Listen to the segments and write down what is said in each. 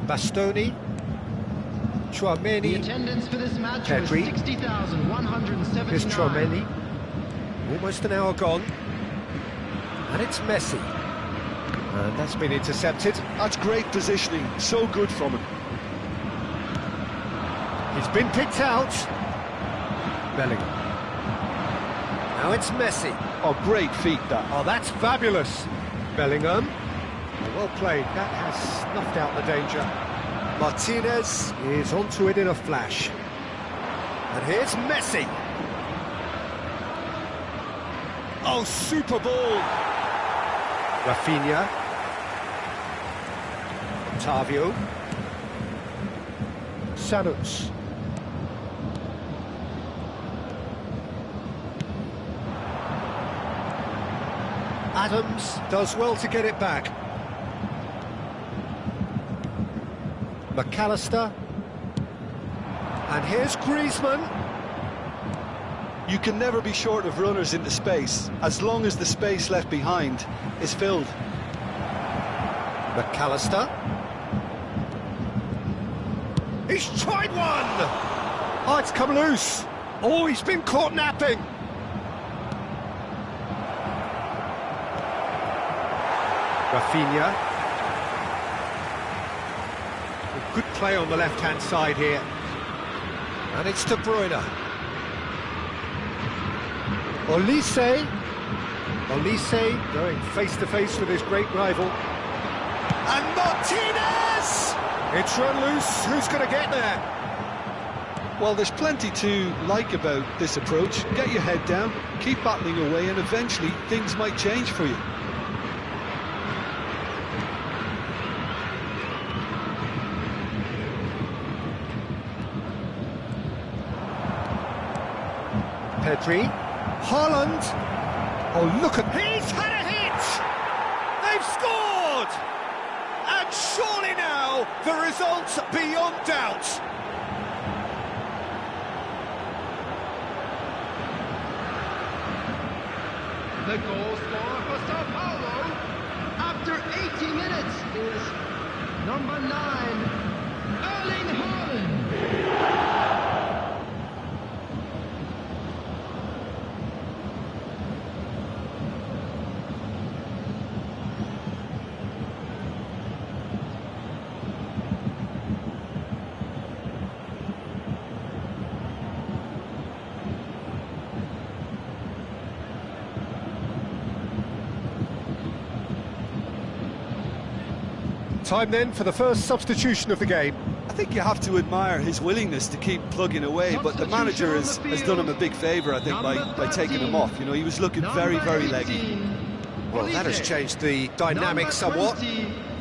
Bastoni, Chouameni, The attendance for this match was Pedri. 60,179. Here's Chouameni, almost an hour gone, and it's Messi, and that's been intercepted. That's great positioning, so good from him. He's been picked out. Bellingham. Now it's Messi. Oh, great feat that. Oh, that's fabulous. Bellingham. Well played. That has snuffed out the danger. Martinez is onto it in a flash. And here's Messi. Oh, super ball. Rafinha. Otavio. Sanuts. Adams does well to get it back. McAllister. And here's Griezmann. You can never be short of runners into space, as long as the space left behind is filled. McAllister. He's tried one! Oh, it's come loose. Oh, he's been caught napping. Rafinha. Good play on the left-hand side here. And it's De Bruyne. Olise. Olise going face-to-face with his great rival. And Martinez! It's run loose. Who's going to get there? Well, there's plenty to like about this approach. Get your head down, keep battling away, and eventually things might change for you. Pedri. Haaland. Oh, look at... He's had a hit! They've scored! And surely now, the result's beyond doubt. The goal scorer for Sao Paulo after 80 minutes is number 9, Erling Haaland. Time then for the first substitution of the game. I think you have to admire his willingness to keep plugging away, but the manager has done him a big favour, I think, by taking him off. You know, he was looking very, very leggy. Well, that has changed the dynamic somewhat.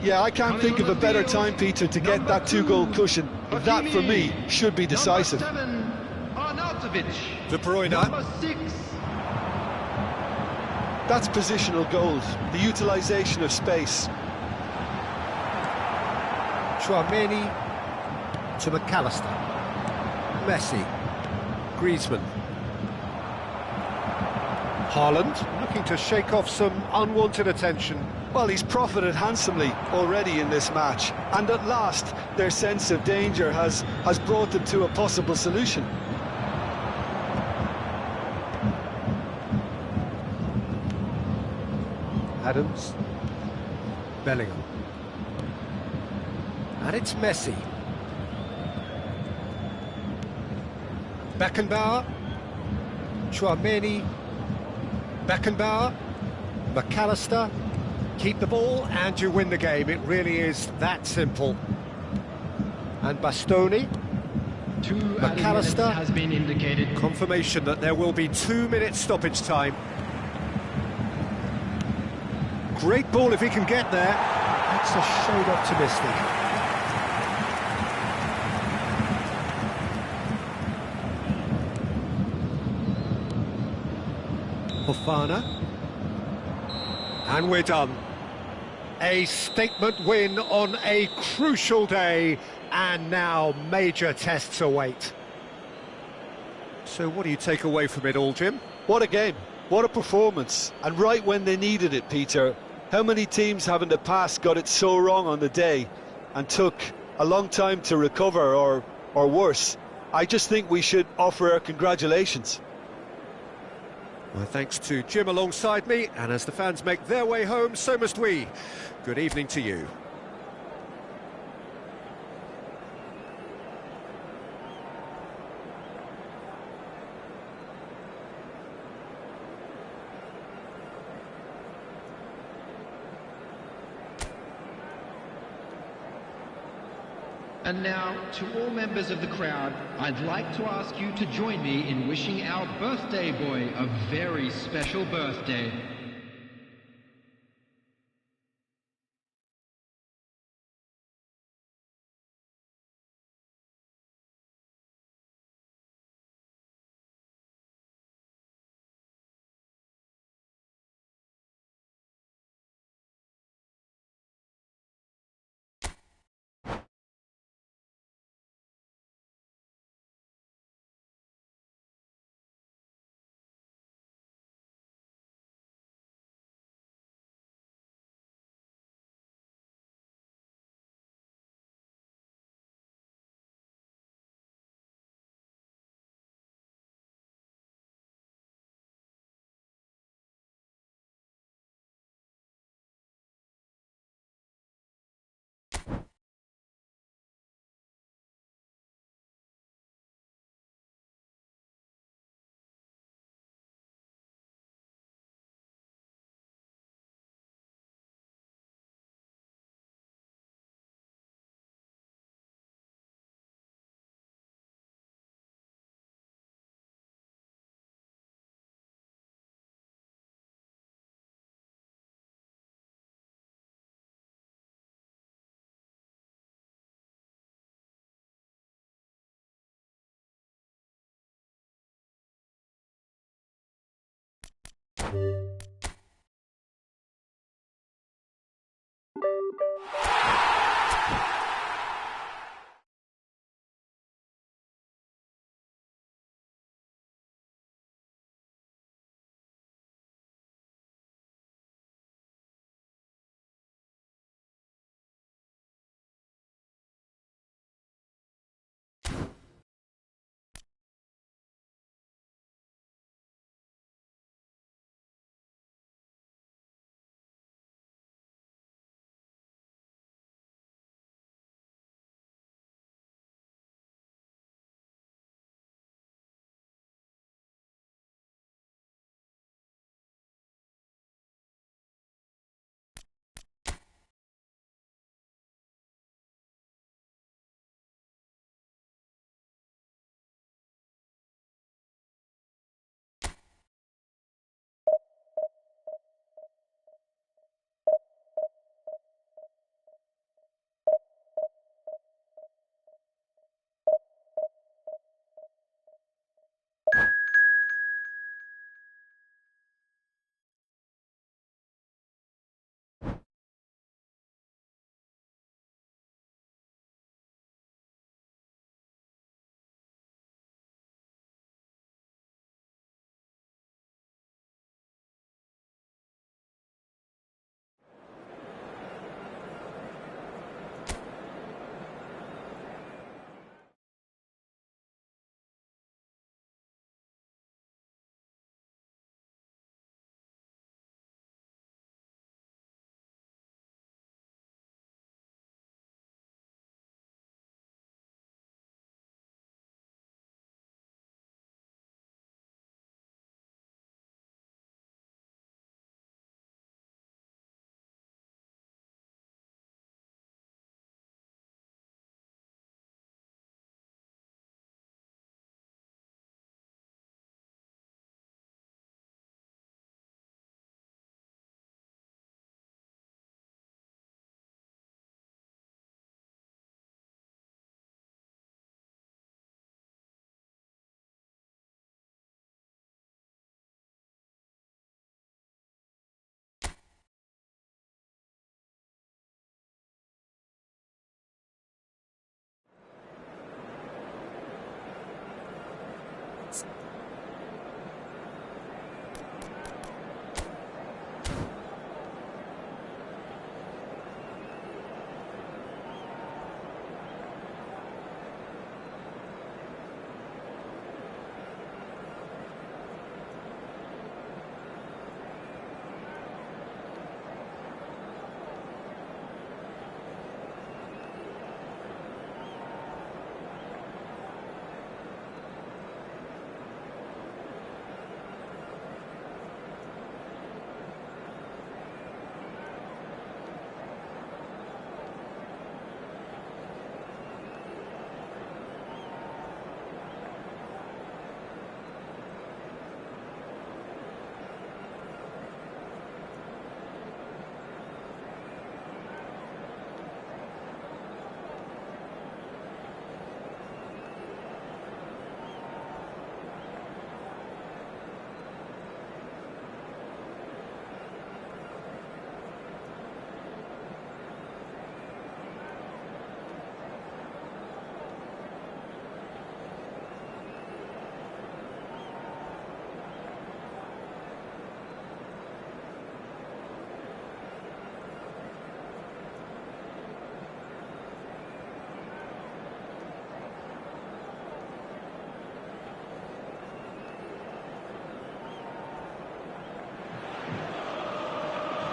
Yeah, I can't think of a better time, Peter, to get that 2-goal cushion. That, for me, should be decisive. De Bruyne. Number 6. That's positional gold, the utilisation of space. Chouameni to McAllister. Messi. Griezmann. Haaland looking to shake off some unwanted attention. Well, he's profited handsomely already in this match, and at last their sense of danger has brought them to a possible solution. Adams. Bellingham. And it's Messi. Beckenbauer. Chouameni. Beckenbauer. McAllister. Keep the ball and you win the game. It really is that simple. And Bastoni. McAllister has been indicated. Confirmation that there will be 2 minutes stoppage time. Great ball if he can get there. That's a shade optimistic. Fofana. And we're done. A statement win on a crucial day, and now major tests await. So what do you take away from it all, Jim? What a game, what a performance, and right when they needed it, Peter. How many teams have in the past got it so wrong on the day and took a long time to recover, or worse. I just think we should offer our congratulations. My thanks to Jim alongside me, and as the fans make their way home, so must we. Good evening to you. And now, to all members of the crowd, I'd like to ask you to join me in wishing our birthday boy a very special birthday.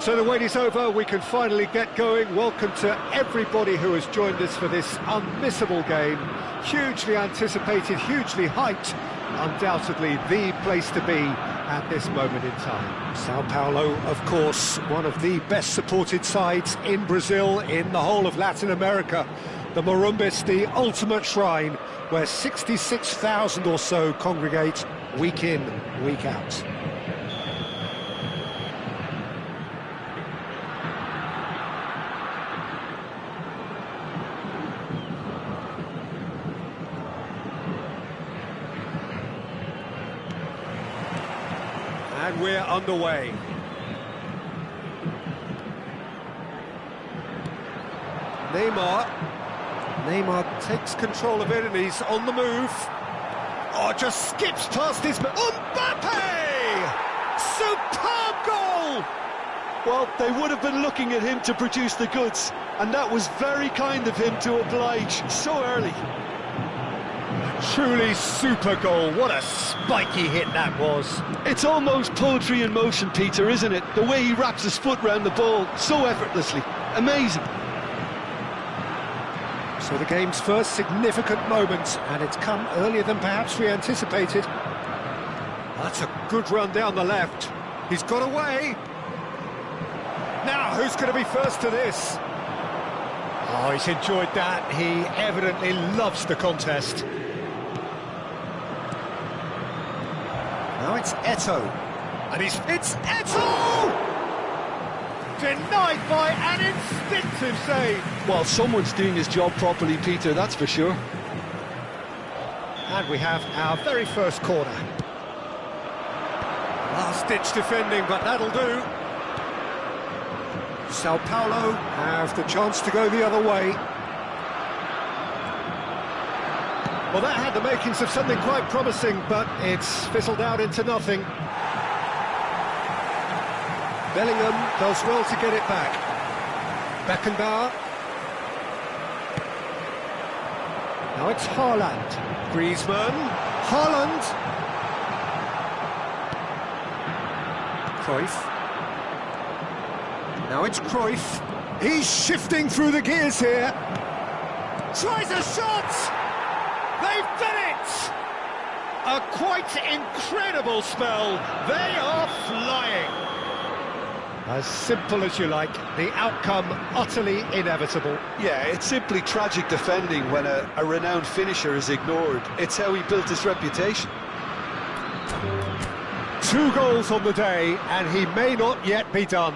So the wait is over, we can finally get going. Welcome to everybody who has joined us for this unmissable game. Hugely anticipated, hugely hyped, undoubtedly the place to be at this moment in time. Sao Paulo, of course, one of the best supported sides in Brazil, in the whole of Latin America. The Morumbis, the ultimate shrine, where 66,000 or so congregate week in, week out. And we're underway. Neymar takes control of it and he's on the move. Oh, just skips past his... Mbappe! Superb goal! Well, they would have been looking at him to produce the goods, and that was very kind of him to oblige so early. Truly super goal. What a spiky hit that was. It's almost poetry in motion, Peter, isn't it? The way he wraps his foot round the ball so effortlessly. Amazing. So the game's first significant moment, and it's come earlier than perhaps we anticipated. That's a good run down the left. He's got away. Now, who's going to be first to this? Oh, he's enjoyed that. He evidently loves the contest. Now it's Eto'o. And it's Eto'o! Denied by an instinctive save. Well, someone's doing his job properly, Peter, that's for sure. And we have our very first corner. Last-ditch defending, but that'll do. Sao Paulo have the chance to go the other way. Well, that had the makings of something quite promising, but it's fizzled out into nothing. Bellingham does well to get it back. Beckenbauer. Now it's Haaland. Griezmann. Haaland. Cruyff. Now it's Cruyff. He's shifting through the gears here. Tries a shot! They've done it! A quite incredible spell. They are flying. As simple as you like, the outcome utterly inevitable. Yeah, it's simply tragic defending when a renowned finisher is ignored. It's how he built his reputation. 2 goals on the day, and he may not yet be done.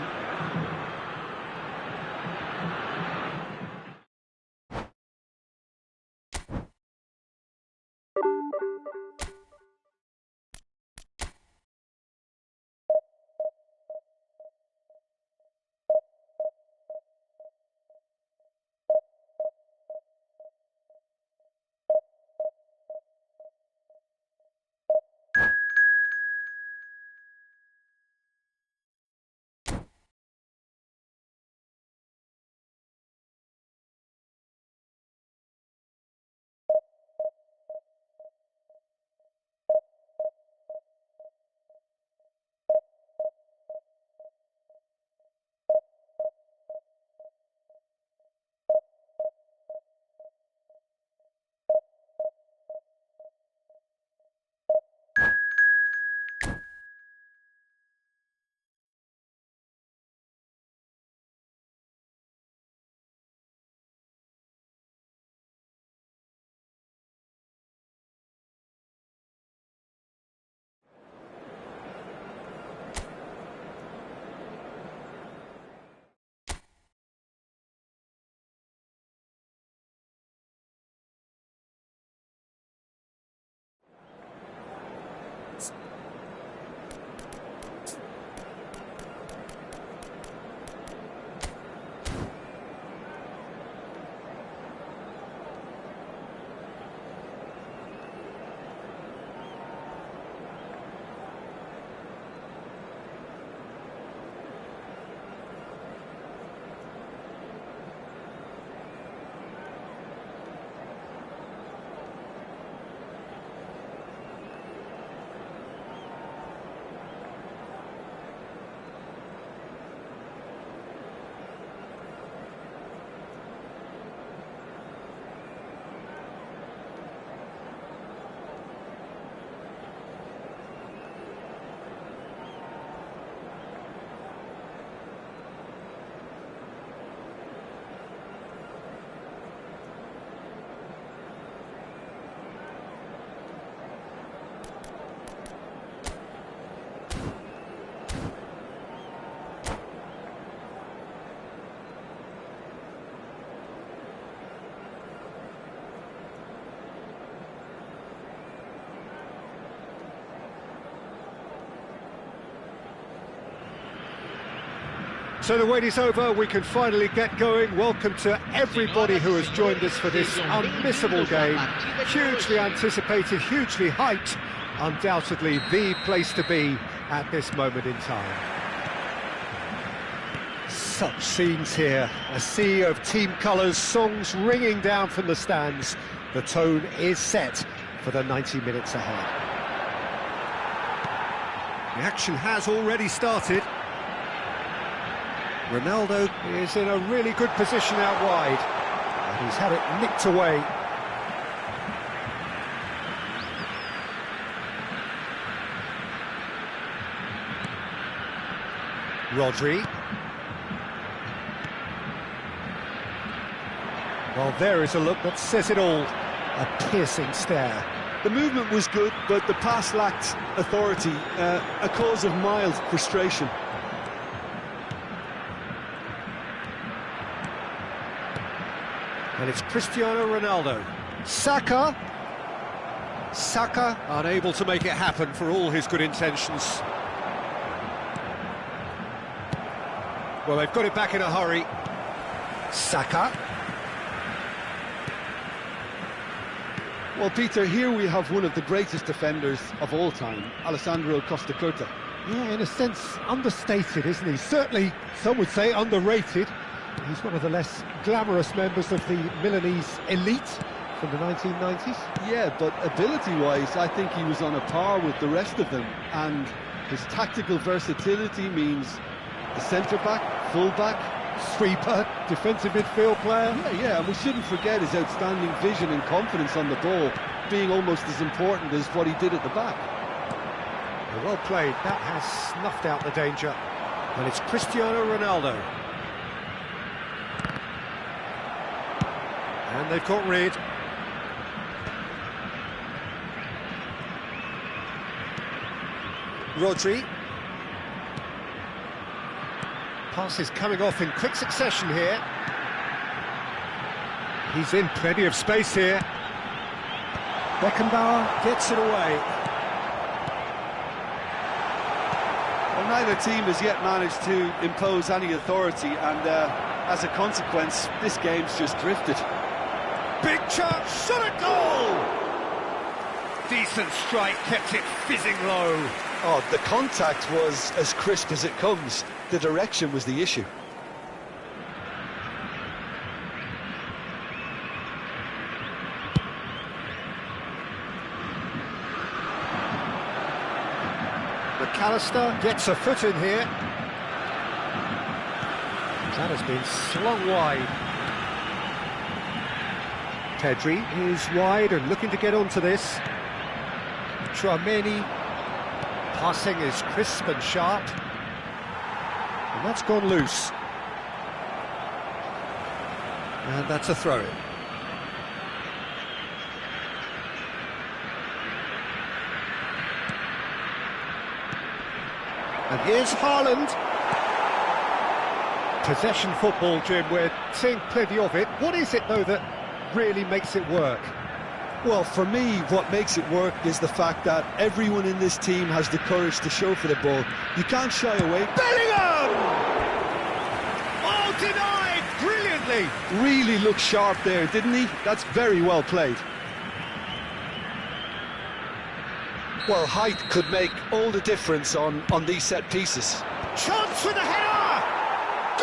So the wait is over, we can finally get going. Welcome to everybody who has joined us for this unmissable game. Hugely anticipated, hugely hyped, undoubtedly the place to be at this moment in time. Such scenes here, a sea of team colours, songs ringing down from the stands. The tone is set for the 90 minutes ahead. The action has already started. Ronaldo is in a really good position out wide, and he's had it nicked away. Rodri. Well, there is a look that says it all. A piercing stare. The movement was good, but the pass lacked authority, a cause of mild frustration. And it's Cristiano Ronaldo. Saka unable to make it happen for all his good intentions. Well, they've got it back in a hurry. Saka. Well, Peter, here we have one of the greatest defenders of all time, Alessandro Costa Curta. Yeah, in a sense, understated, isn't he? Certainly, some would say underrated. He's one of the less glamorous members of the Milanese elite from the 1990s. Yeah, but ability-wise, I think he was on a par with the rest of them. And his tactical versatility means a centre-back, full-back, Sweeper, defensive midfield player. Yeah, and we shouldn't forget his outstanding vision and confidence on the ball, being almost as important as what he did at the back. Well played, that has snuffed out the danger. And it's Cristiano Ronaldo. And they've got rid. Rodri. Passes coming off in quick succession here. He's in plenty of space here. Beckenbauer gets it away. Well, neither team has yet managed to impose any authority, and as a consequence, this game's just drifted. Big chance, shot at goal! Decent strike, kept it fizzing low. Oh, the contact was as crisp as it comes. The direction was the issue. McAllister gets a foot in here. That has been slung wide. Pedri is wide and looking to get onto this. Tchouaméni, passing is crisp and sharp. And that's gone loose. And that's a throw-in. And here's Haaland. Possession football, Jim, we're seeing plenty of it. What is it, though, that really makes it work? Well, for me, what makes it work is the fact that everyone in this team has the courage to show for the ball. You can't shy away. Bellingham! Oh, denied! Brilliantly! Really looked sharp there, didn't he? That's very well played. Well, height could make all the difference on these set pieces. Chance for the header!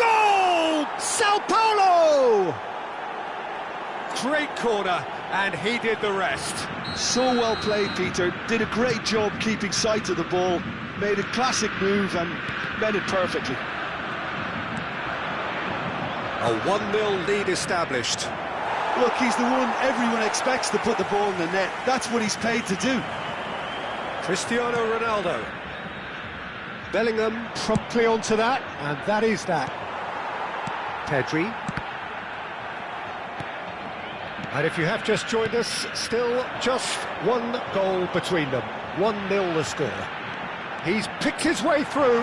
Goal! Sao Paulo! Great corner, and he did the rest. So well played, Peter. Did a great job keeping sight of the ball, made a classic move and met it perfectly. A 1-0 lead established. Look, he's the one everyone expects to put the ball in the net. That's what he's paid to do. Cristiano Ronaldo. Bellingham promptly onto that, and that is that. Pedri. And if you have just joined us, still just one goal between them. 1-0 the score. He's picked his way through.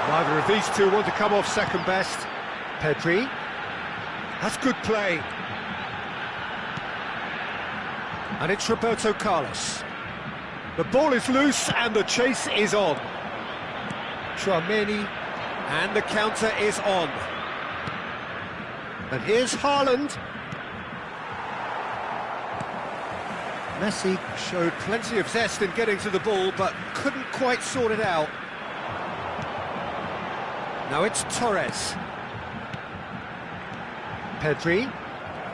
Neither of these two want to come off second best. Pedri. That's good play. And it's Roberto Carlos. The ball is loose and the chase is on. Tchouaméni And the counter is on. And here's Haaland. Messi showed plenty of zest in getting to the ball, but couldn't quite sort it out. Now it's Torres. Pedri.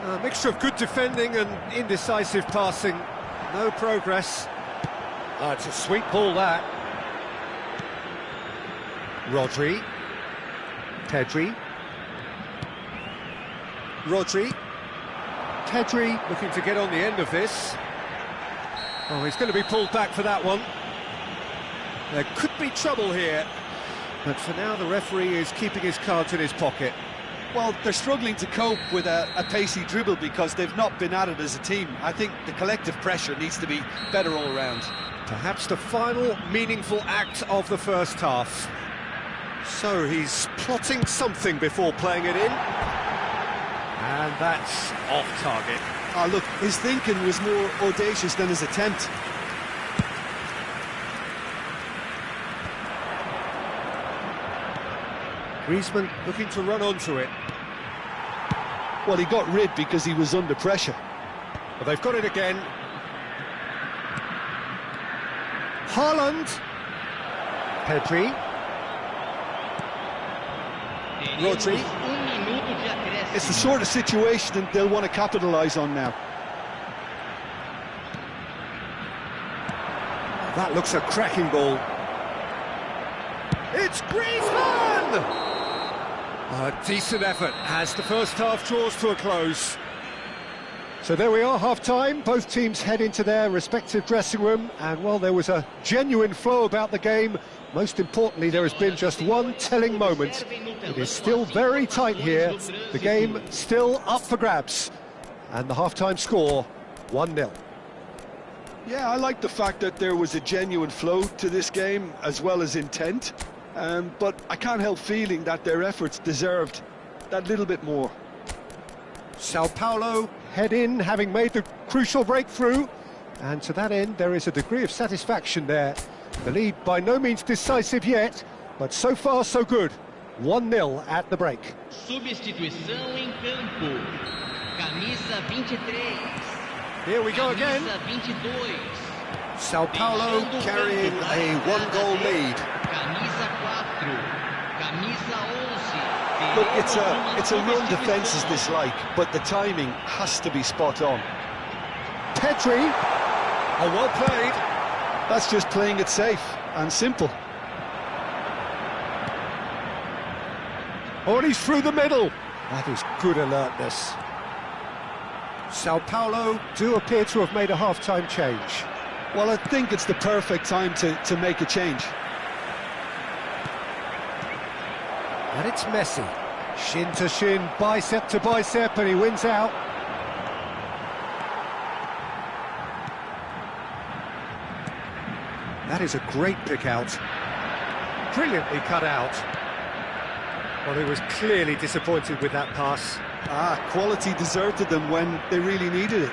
A mixture of good defending and indecisive passing. No progress. Oh, it's a sweet ball, that. Rodri. Pedri. Rodri. Pedri looking to get on the end of this. Oh, he's going to be pulled back for that one. There could be trouble here, but for now the referee is keeping his cards in his pocket. Well, they're struggling to cope with a pacey dribble because they've not been at it as a team. I think the collective pressure needs to be better all around. Perhaps the final meaningful act of the first half. So he's plotting something before playing it in. And that's off target. Oh, look, his thinking was more audacious than his attempt. Griezmann looking to run onto it. Well, he got rid because he was under pressure. But they've got it again. Haaland. Pedri. Rodri. It's the sort of situation that they'll want to capitalise on now. That looks a cracking ball. It's Griezmann! A decent effort as the first half draws to a close. So there we are, half-time. Both teams head into their respective dressing room, and while there was a genuine flow about the game, most importantly, there has been just one telling moment. It is still very tight here. The game still up for grabs. And the half-time score, 1-0. Yeah, I like the fact that there was a genuine flow to this game, as well as intent. But I can't help feeling that their efforts deserved that little bit more. Sao Paulo head in, having made the crucial breakthrough. And to that end, there is a degree of satisfaction there. The lead by no means decisive yet, but so far so good. 1-0 at the break. Substituição em campo. Camisa 23. Here we go again. Camisa 22. Sao Paulo carrying a one-goal lead. Camisa 4. Camisa 11. Look, it's a run defence's dislike, but the timing has to be spot on. Pedri. Oh, well played. That's just playing it safe and simple. Oh, and he's through the middle. That is good alertness. Sao Paulo do appear to have made a half-time change. Well, I think it's the perfect time to make a change. And it's Messi. Shin to shin, bicep to bicep, and he wins out. That is a great pick out. Brilliantly cut out. Well, he was clearly disappointed with that pass. Quality deserted them when they really needed it.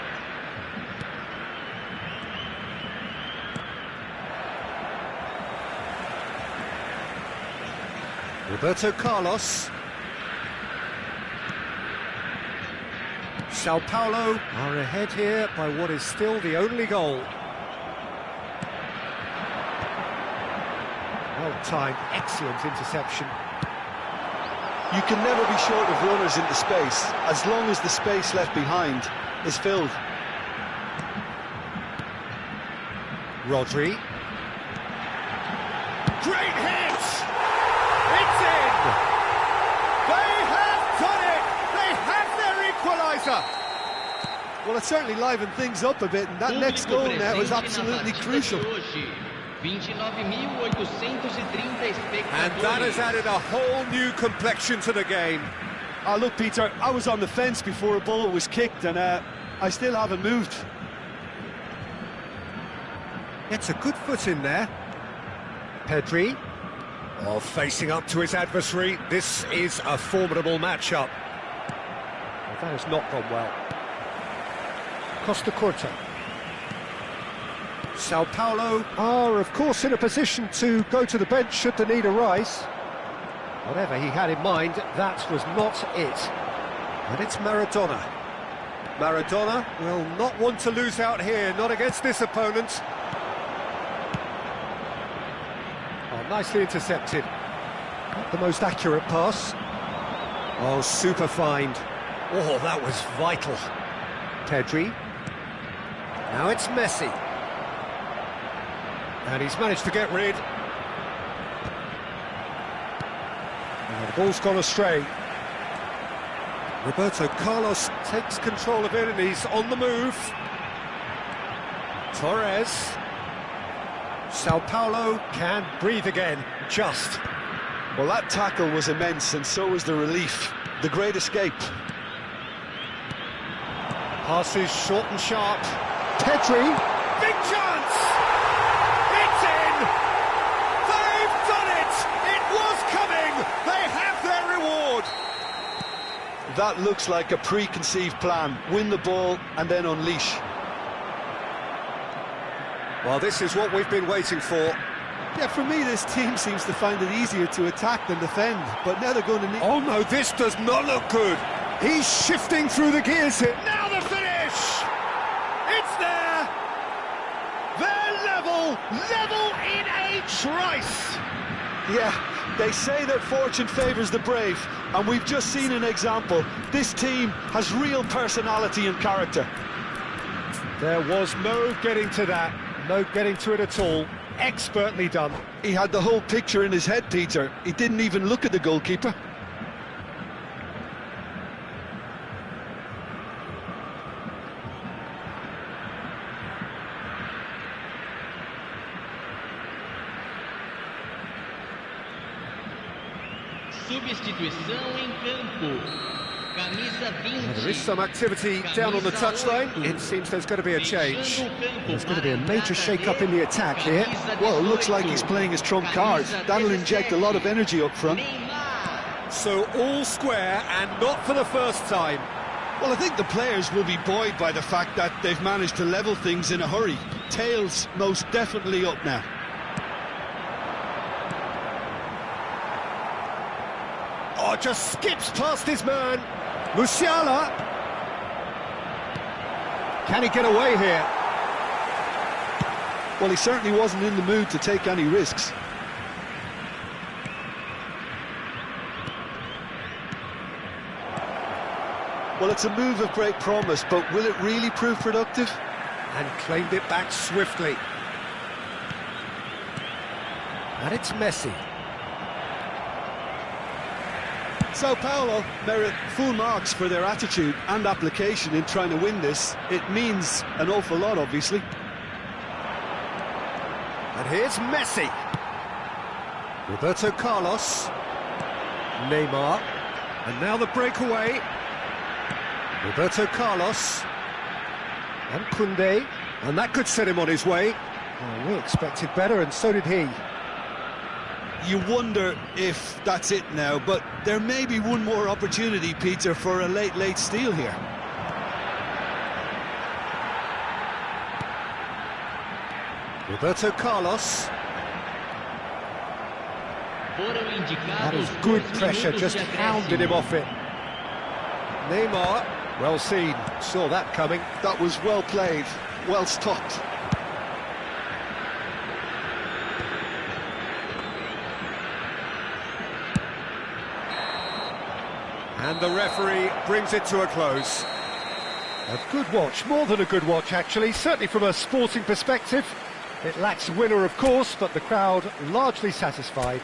Roberto Carlos. Sao Paulo are ahead here by what is still the only goal. Well-timed, excellent interception. You can never be short of runners into space, as long as the space left behind is filled. Rodri. Great hit! It's in! They have done it! They have their equaliser! Well, it certainly livened things up a bit, and that next goal now is absolutely crucial. And that has added a whole new complexion to the game. Look, Peter, I was on the fence before a ball was kicked, and I still haven't moved. It's a good foot in there. Pedri. Oh, facing up to his adversary. This is a formidable matchup. Well, that has not gone well. Costa Curta. Sao Paulo are, of course, in a position to go to the bench should the need arise. Whatever he had in mind, that was not it. And it's Maradona. Maradona will not want to lose out here, not against this opponent. Oh, nicely intercepted. Not the most accurate pass. Oh, super find. Oh, that was vital. Pedri. Now it's Messi. And he's managed to get rid. And the ball's gone astray. Roberto Carlos takes control of it and he's on the move. Torres. Sao Paulo can breathe again, just. Well, that tackle was immense, and so was the relief. The great escape. Passes short and sharp. Pedri. Big chance! It's in! They've done it! It was coming! They have their reward! That looks like a preconceived plan. Win the ball and then unleash. Well, this is what we've been waiting for. Yeah, for me, this team seems to find it easier to attack than defend, but now they're going to need... Oh no, this does not look good. He's shifting through the gears here. Now the finish! It's there! They're level in a trice! Yeah, they say that fortune favours the brave, and we've just seen an example. This team has real personality and character. There was no getting to that, no getting to it at all. Expertly done. He had the whole picture in his head, Peter. He didn't even look at the goalkeeper. Substituição em campo. Camisa 20. There is some activity down on the touchline. It seems there's going to be a change. There's going to be a major shake-up in the attack here. Well, it looks like he's playing his trump card. That'll inject a lot of energy up front. So all square, and not for the first time. Well, I think the players will be buoyed by the fact that they've managed to level things in a hurry. Tails most definitely up now. Oh, just skips past his man. Musiala. Can he get away here? Well, he certainly wasn't in the mood to take any risks. Well, it's a move of great promise, but will it really prove productive? And claimed it back swiftly. And it's Messi. Sao Paulo merit full marks for their attitude and application in trying to win this. It means an awful lot, obviously. And here's Messi. Roberto Carlos. Neymar. And now the breakaway. Roberto Carlos. And Koundé. And that could set him on his way. Oh, we expected better, and so did he. You wonder if that's it now, but there may be one more opportunity, Peter, for a late steal here. Roberto Carlos. That is good pressure, just hounded him off it. Neymar, well seen, saw that coming. That was well played, well stopped. And the referee brings it to a close. A good watch, more than a good watch actually, certainly from a sporting perspective. It lacks a winner of course, but the crowd largely satisfied.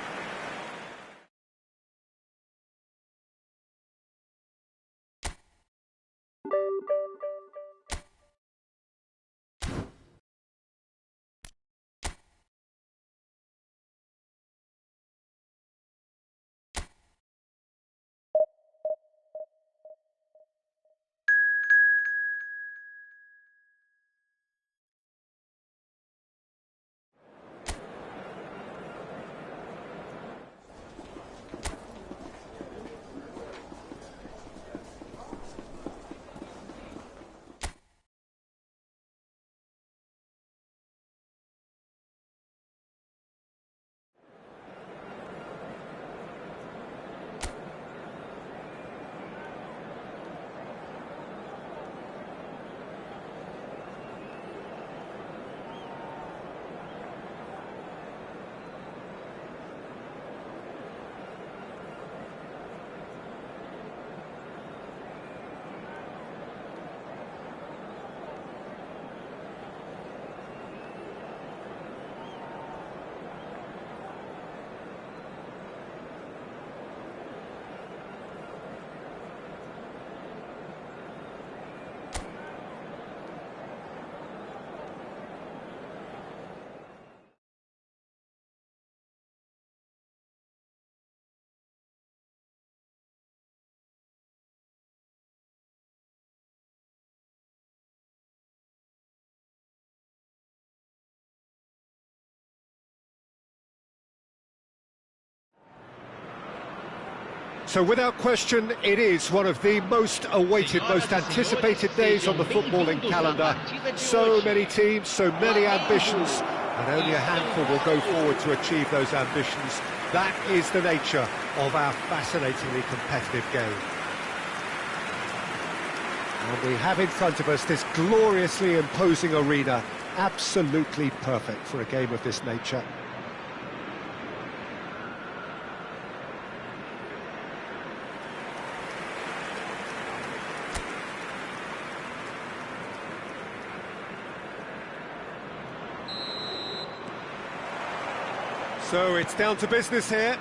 So without question, it is one of the most awaited, most anticipated days on the footballing calendar. So many teams, so many ambitions, and only a handful will go forward to achieve those ambitions. That is the nature of our fascinatingly competitive game. And we have in front of us this gloriously imposing arena, absolutely perfect for a game of this nature. So it's down to business here.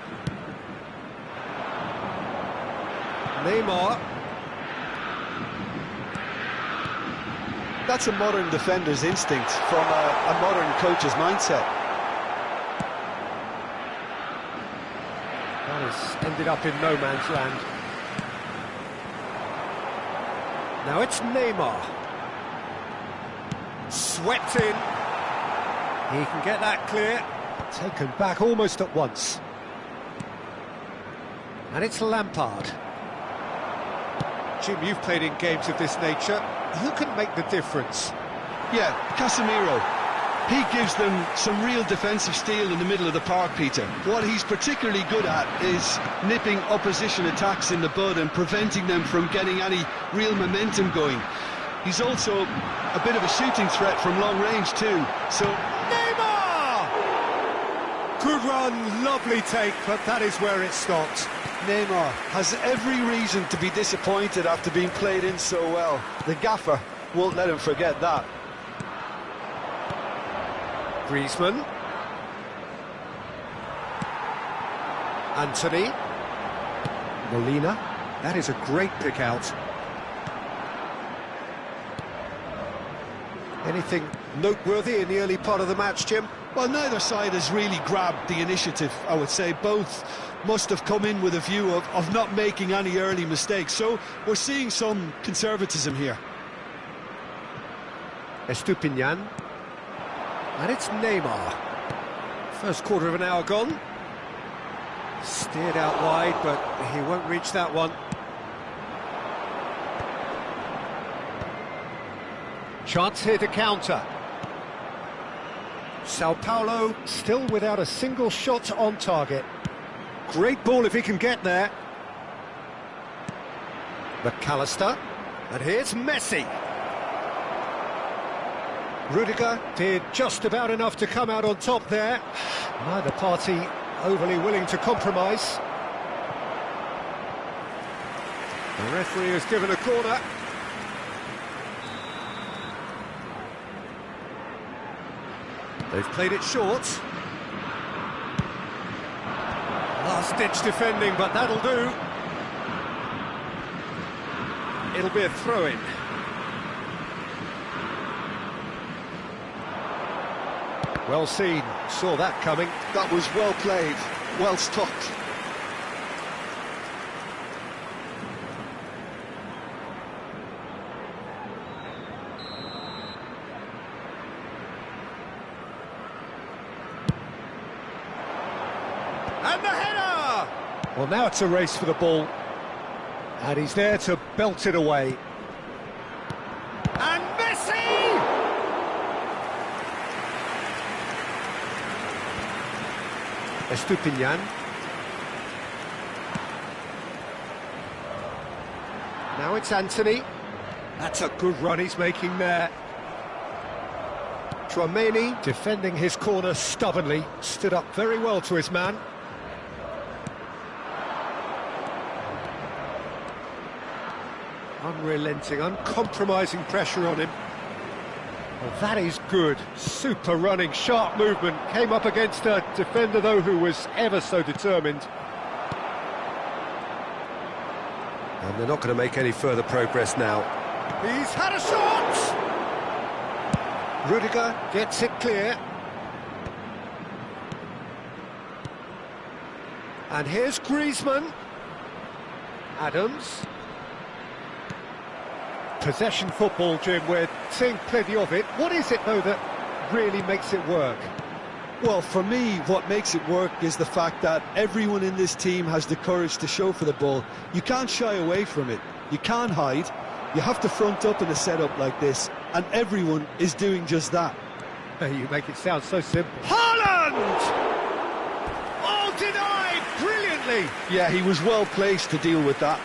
Neymar. That's a modern defender's instinct from a modern coach's mindset. That has ended up in no man's land. Now it's Neymar. Swept in. He can get that clear. Taken back almost at once. And it's Lampard. Jim, you've played in games of this nature. Who can make the difference? Yeah, Casemiro. He gives them some real defensive steel in the middle of the park, Peter. What he's particularly good at is nipping opposition attacks in the bud and preventing them from getting any real momentum going. He's also a bit of a shooting threat from long range too. So Neymar! Good run, lovely take, but that is where it stopped. Neymar has every reason to be disappointed after being played in so well. The gaffer won't let him forget that. Griezmann. Anthony. Molina. That is a great pick out. Anything noteworthy in the early part of the match, Jim? well, neither side has really grabbed the initiative, I would say. Both must have come in with a view of not making any early mistakes. So we're seeing some conservatism here. Estupiñán. And it's Neymar. First quarter of an hour gone. Steered out wide, but he won't reach that one. Chance here to counter. Sao Paulo still without a single shot on target. Great ball if he can get there. McAllister. And here's Messi. Rudiger did just about enough to come out on top there. Neither party overly willing to compromise. The referee has given a corner. They've played it short. Last-ditch defending, but that'll do. It'll be a throw-in. Well seen, saw that coming. That was well played, well stopped. And the header! Well, now it's a race for the ball. And he's there to belt it away. And Messi! Estupiñán. Now it's Anthony. That's a good run he's making there. Tchouaméni defending his corner stubbornly. Stood up very well to his man. Unrelenting, uncompromising pressure on him. Well, that is good. Super running, sharp movement. Came up against a defender, though, who was ever so determined. And they're not going to make any further progress now. He's had a shot! Rudiger gets it clear. And here's Griezmann. Adams. Possession football, Jim, we're seeing plenty of it. What is it, though, that really makes it work? Well, for me, what makes it work is the fact that everyone in this team has the courage to show for the ball. You can't shy away from it. You can't hide. You have to front up in a setup like this, and everyone is doing just that. You make it sound so simple. Haaland! Oh, denied brilliantly! Yeah, he was well placed to deal with that.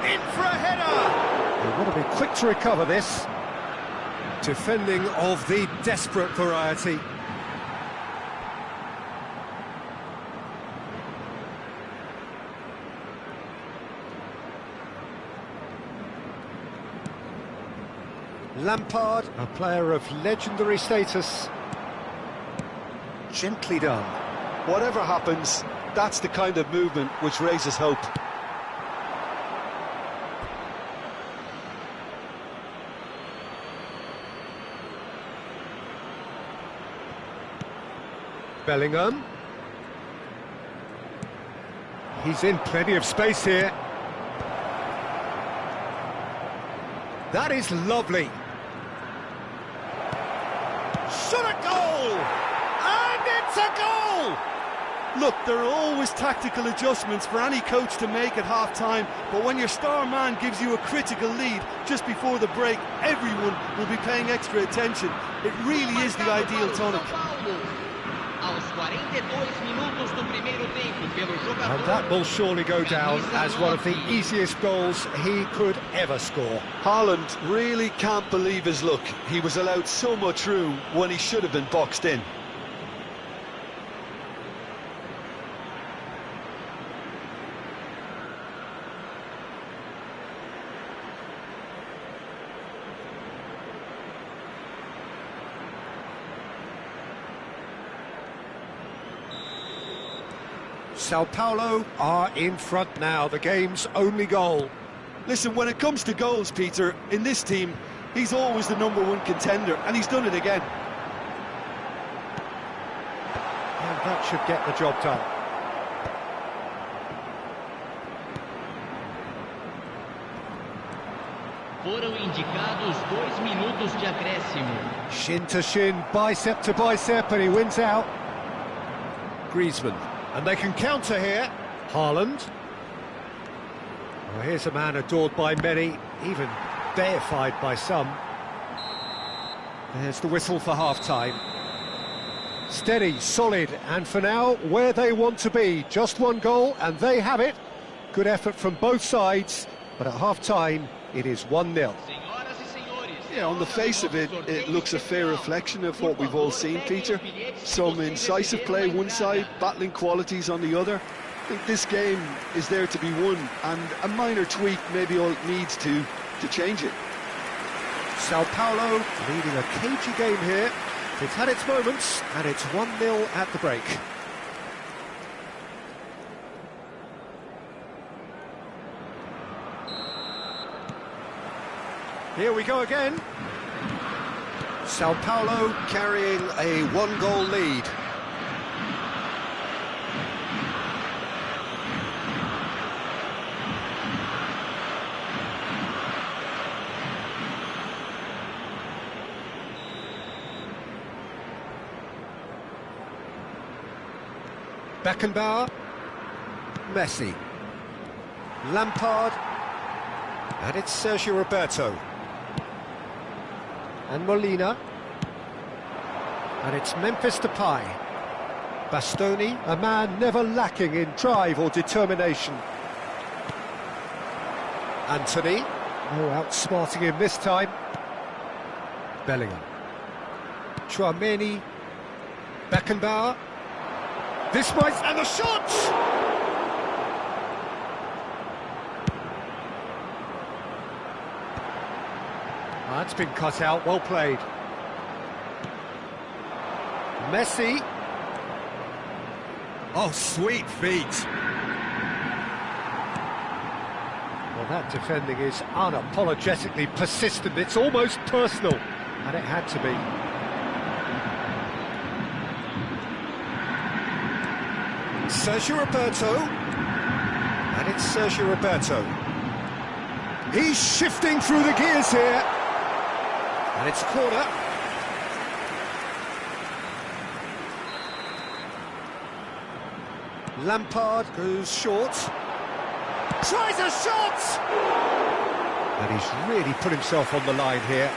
In for a header! They want to be quick to recover this. Defending of the desperate variety. Lampard, a player of legendary status. Gently done. Whatever happens, that's the kind of movement which raises hope. Bellingham. He's in plenty of space here. That is lovely. Shot a goal! And it's a goal! Look, there are always tactical adjustments for any coach to make at half-time, but when your star man gives you a critical lead just before the break, everyone will be paying extra attention. It really is the ideal tonic. Aos 42 minutos do primeiro tempo pelo jogador. And that will surely go down as one of the easiest goals he could ever score. Haaland really can't believe his luck. He was allowed so much room when he should have been boxed in. Sao Paulo are in front now, the game's only goal. Listen, when it comes to goals, Peter, in this team, he's always the #1 contender, and he's done it again. And that should get the job done. Foram indicados 2 minutos de acréscimo. Shin to shin, bicep to bicep, and he wins out. Griezmann. And they can counter here. Haaland. Well, here's a man adored by many, even deified by some. There's the whistle for half-time. Steady, solid, and for now, where they want to be. Just one goal, and they have it. Good effort from both sides, but at half-time, it is 1-0. Yeah, on the face of it, it looks a fair reflection of what we've all seen, Peter. Some incisive play one side, battling qualities on the other. I think this game is there to be won, and a minor tweak maybe all it needs to change it. Sao Paulo leading a cagey game here. It's had its moments, and it's 1-0 at the break. Here we go again. Sao Paulo carrying a 1-goal lead. Beckenbauer, Messi, Lampard, and it's Sergio Roberto. And Molina, and it's Memphis Depay. Bastoni, a man never lacking in drive or determination. Anthony, no outsmarting him this time. Bellingham. Chouameni, Beckenbauer. This might, and the shot! That's been cut out, well played. Messi. Oh, sweet feet. Well, that defending is unapologetically persistent. It's almost personal, and it had to be. Sergio Roberto, and it's Sergio Roberto. He's shifting through the gears here, and it's corner. Lampard goes short, tries a shot, and he's really put himself on the line here.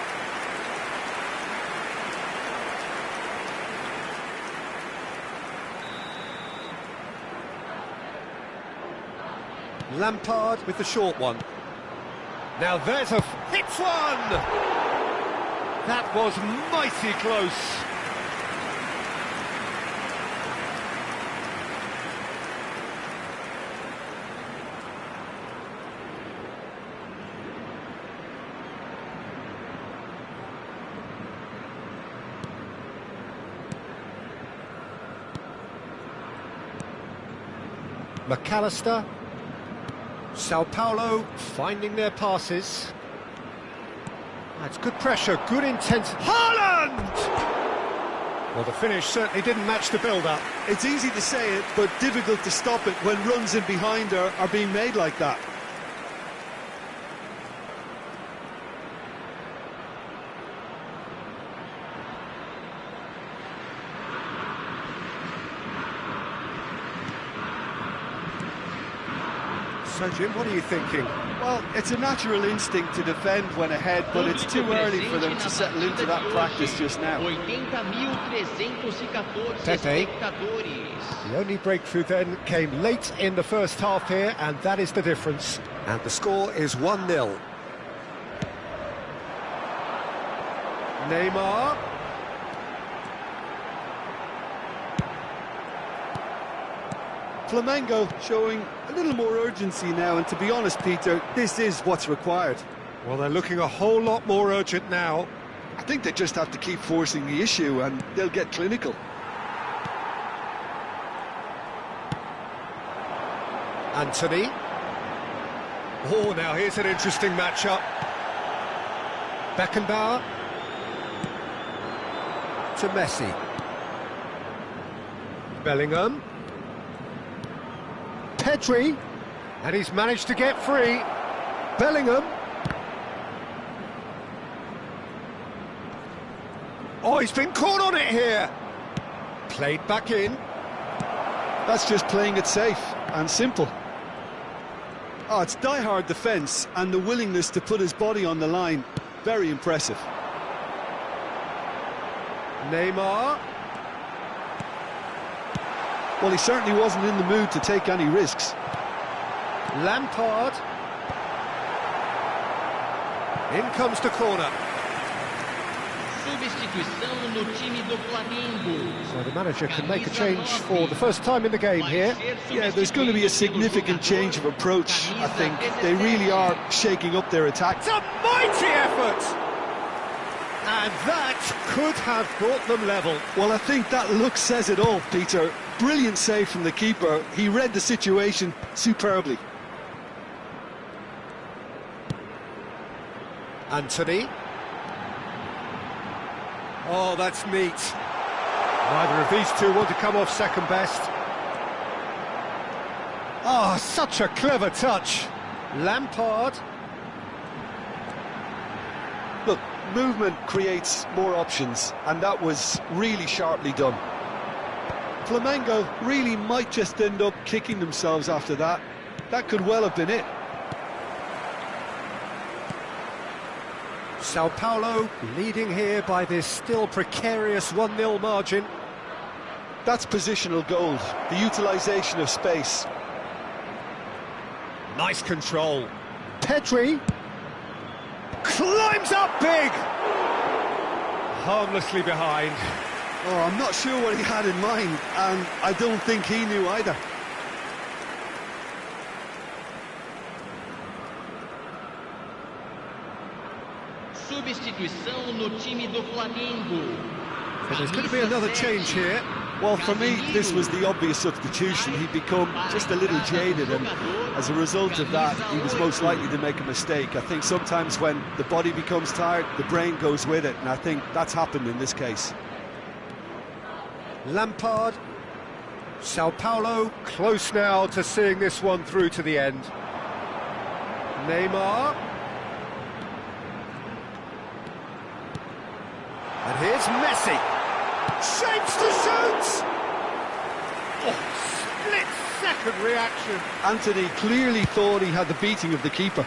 Lampard with the short one. Now there's a hits one! That was mighty close. McAllister. Sao Paulo finding their passes. That's good pressure, good intensity. Haaland! Well, the finish certainly didn't match the build-up. It's easy to say it, but difficult to stop it when runs in behind are being made like that. So, Jim, what are you thinking? Well, it's a natural instinct to defend when ahead, but it's too early for them to settle into that practice just now. Pepe. The only breakthrough then came late in the first half here, and that is the difference. And the score is 1-0. Neymar. Flamengo showing a little more urgency now, and to be honest, Peter, this is what's required. Well, they're looking a whole lot more urgent now. I think they just have to keep forcing the issue and they'll get clinical. Anthony. Oh, now here's an interesting matchup. Beckenbauer to Messi. Bellingham. Pedri, and he's managed to get free. Bellingham. Oh, he's been caught on it here. Played back in. That's just playing it safe and simple. Oh, it's die-hard defence and the willingness to put his body on the line. Very impressive. Neymar. Well, he certainly wasn't in the mood to take any risks. Lampard. In comes the corner. So the manager can make a change for the first time in the game here. Yeah, there's going to be a significant change of approach, I think. They really are shaking up their attack. It's a mighty effort! And that could have brought them level. Well, I think that look says it all, Peter. Brilliant save from the keeper. He read the situation superbly. Anthony. Oh, that's neat. Neither of these two want to come off second best. Oh, such a clever touch. Lampard. Look, movement creates more options, and that was really sharply done. Flamengo really might just end up kicking themselves after that. That could well have been it. Sao Paulo leading here by this still precarious 1-0 margin. That's positional goal, the utilisation of space. Nice control. Pedri climbs up big. Harmlessly behind. Oh, I'm not sure what he had in mind, and I don't think he knew either. Substituição no time do Flamengo. So there's going to be another change here. Well, for me, this was the obvious substitution. He'd become just a little jaded, and as a result of that, he was most likely to make a mistake. I think sometimes when the body becomes tired, the brain goes with it, and I think that's happened in this case. Lampard, Sao Paulo, close now to seeing this one through to the end. Neymar. And here's Messi. Shapes to shoot! Oh, split-second reaction. Anthony clearly thought he had the beating of the keeper.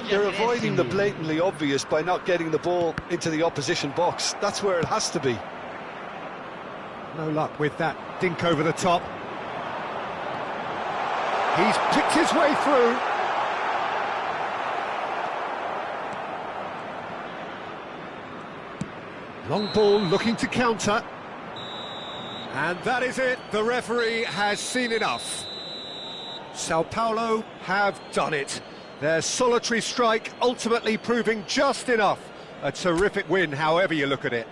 They're avoiding the blatantly obvious by not getting the ball into the opposition box. That's where it has to be. No luck with that dink over the top. He's picked his way through. Long ball looking to counter. And that is it. The referee has seen enough. Sao Paulo have done it. Their solitary strike ultimately proving just enough. A terrific win, however you look at it.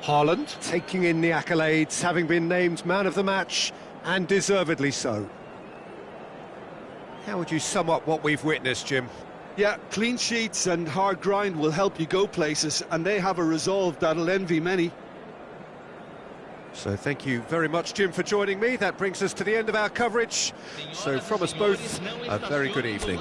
Haaland taking in the accolades, having been named man of the match, and deservedly so. How would you sum up what we've witnessed, Jim? Yeah, clean sheets and hard grind will help you go places, and they have a resolve that'll envy many. So thank you very much, Jim, for joining me. That brings us to the end of our coverage. So from us both, a very good evening.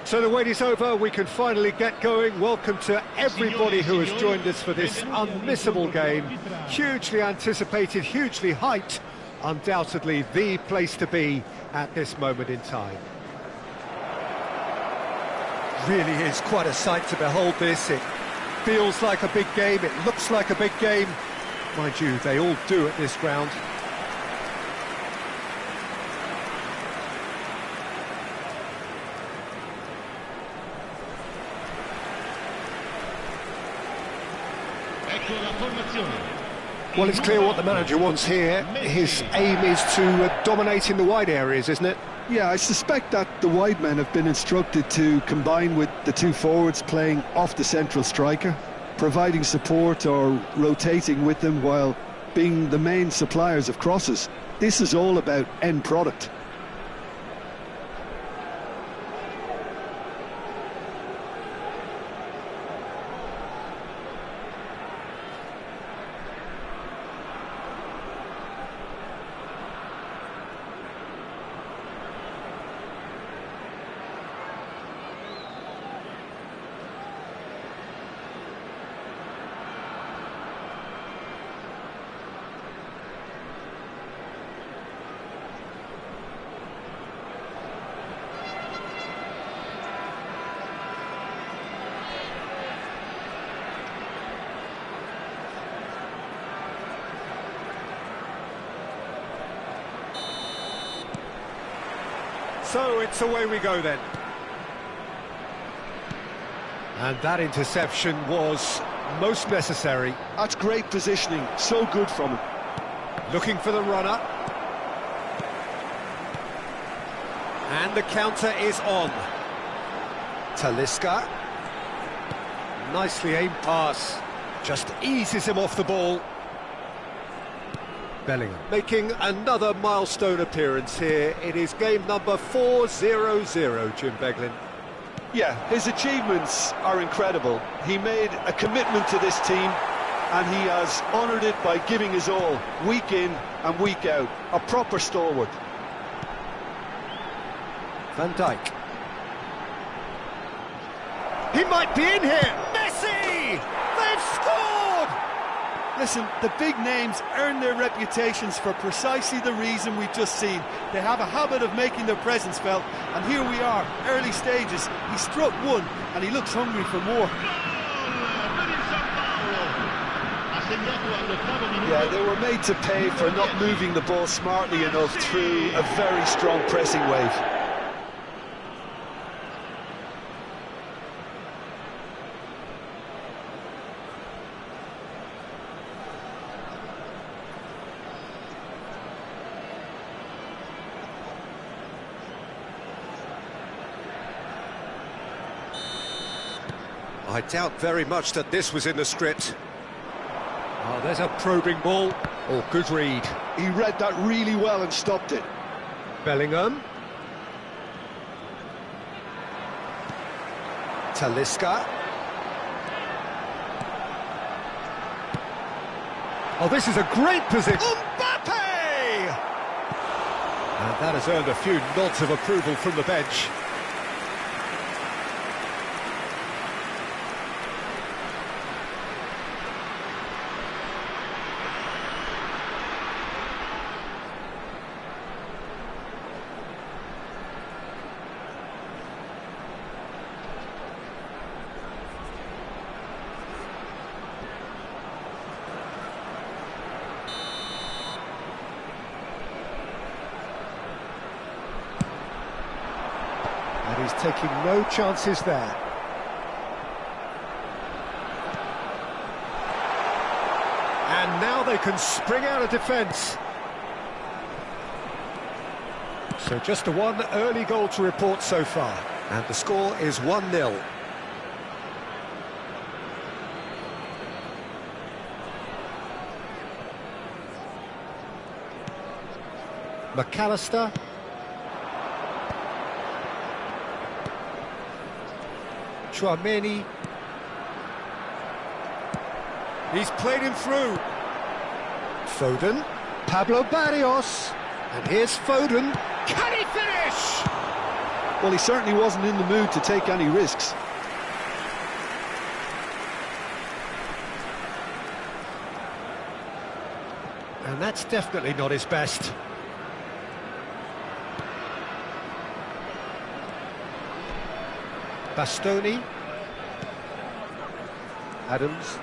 So the wait is over, we can finally get going. Welcome to everybody who has joined us for this unmissable game. Hugely anticipated, hugely hyped, undoubtedly the place to be at this moment in time. Really is quite a sight to behold this. It feels like a big game, it looks like a big game. Mind you, they all do at this ground. Well, it's clear what the manager wants here. His aim is to dominate in the wide areas, isn't it? Yeah, I suspect that the wide men have been instructed to combine with the two forwards playing off the central striker, providing support or rotating with them while being the main suppliers of crosses. This is all about end product. So it's away we go then. And that interception was most necessary. That's great positioning, so good from him. Looking for the runner. And the counter is on. Talisca. Nicely aimed pass. Just eases him off the ball. Bellingham making another milestone appearance here. It is game number 400, Jim Beglin. Yeah, his achievements are incredible. He made a commitment to this team and he has honoured it by giving his all, week in and week out. A proper stalwart. Van Dijk. He might be in here! Messi! They've scored! Listen, the big names earn their reputations for precisely the reason we've just seen. They have a habit of making their presence felt, and here we are, early stages. He struck one, and he looks hungry for more. Yeah, they were made to pay for not moving the ball smartly enough through a very strong pressing wave. I doubt very much that this was in the script. Oh, there's a probing ball. Oh, good read. He read that really well and stopped it. Bellingham. Talisca. Oh, this is a great position. Mbappe! And that has earned a few nods of approval from the bench. And he's taking no chances there. And now they can spring out of defence. So just the one early goal to report so far. And the score is 1-0. McAllister. Chouameni. He's played him through. Foden. Pablo Barrios. And here's Foden. Can he finish? Well, he certainly wasn't in the mood to take any risks. And that's definitely not his best. Bastoni. Adams.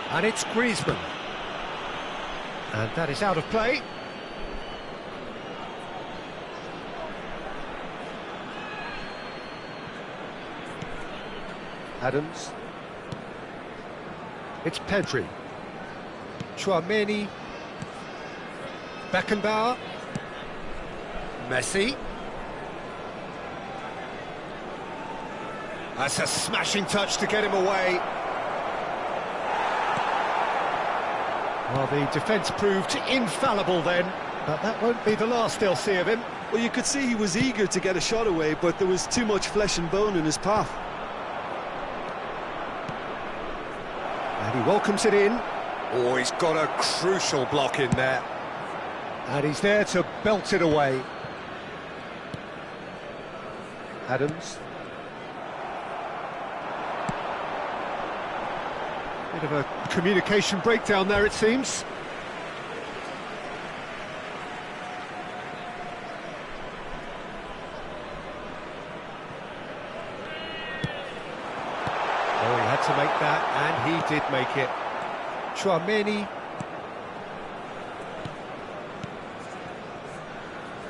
And it's Griezmann. And that is out of play. Adams. It's Pedri. Chouameni. Beckenbauer. Messi. That's a smashing touch to get him away. Well, the defence proved infallible then, but that won't be the last they'll see of him. Well, you could see he was eager to get a shot away, but there was too much flesh and bone in his path. And he welcomes it in. Oh, he's got a crucial block in there. And he's there to belt it away. Adams. Bit of a communication breakdown there, it seems. Oh, he had to make that, and he did make it. Chouameni.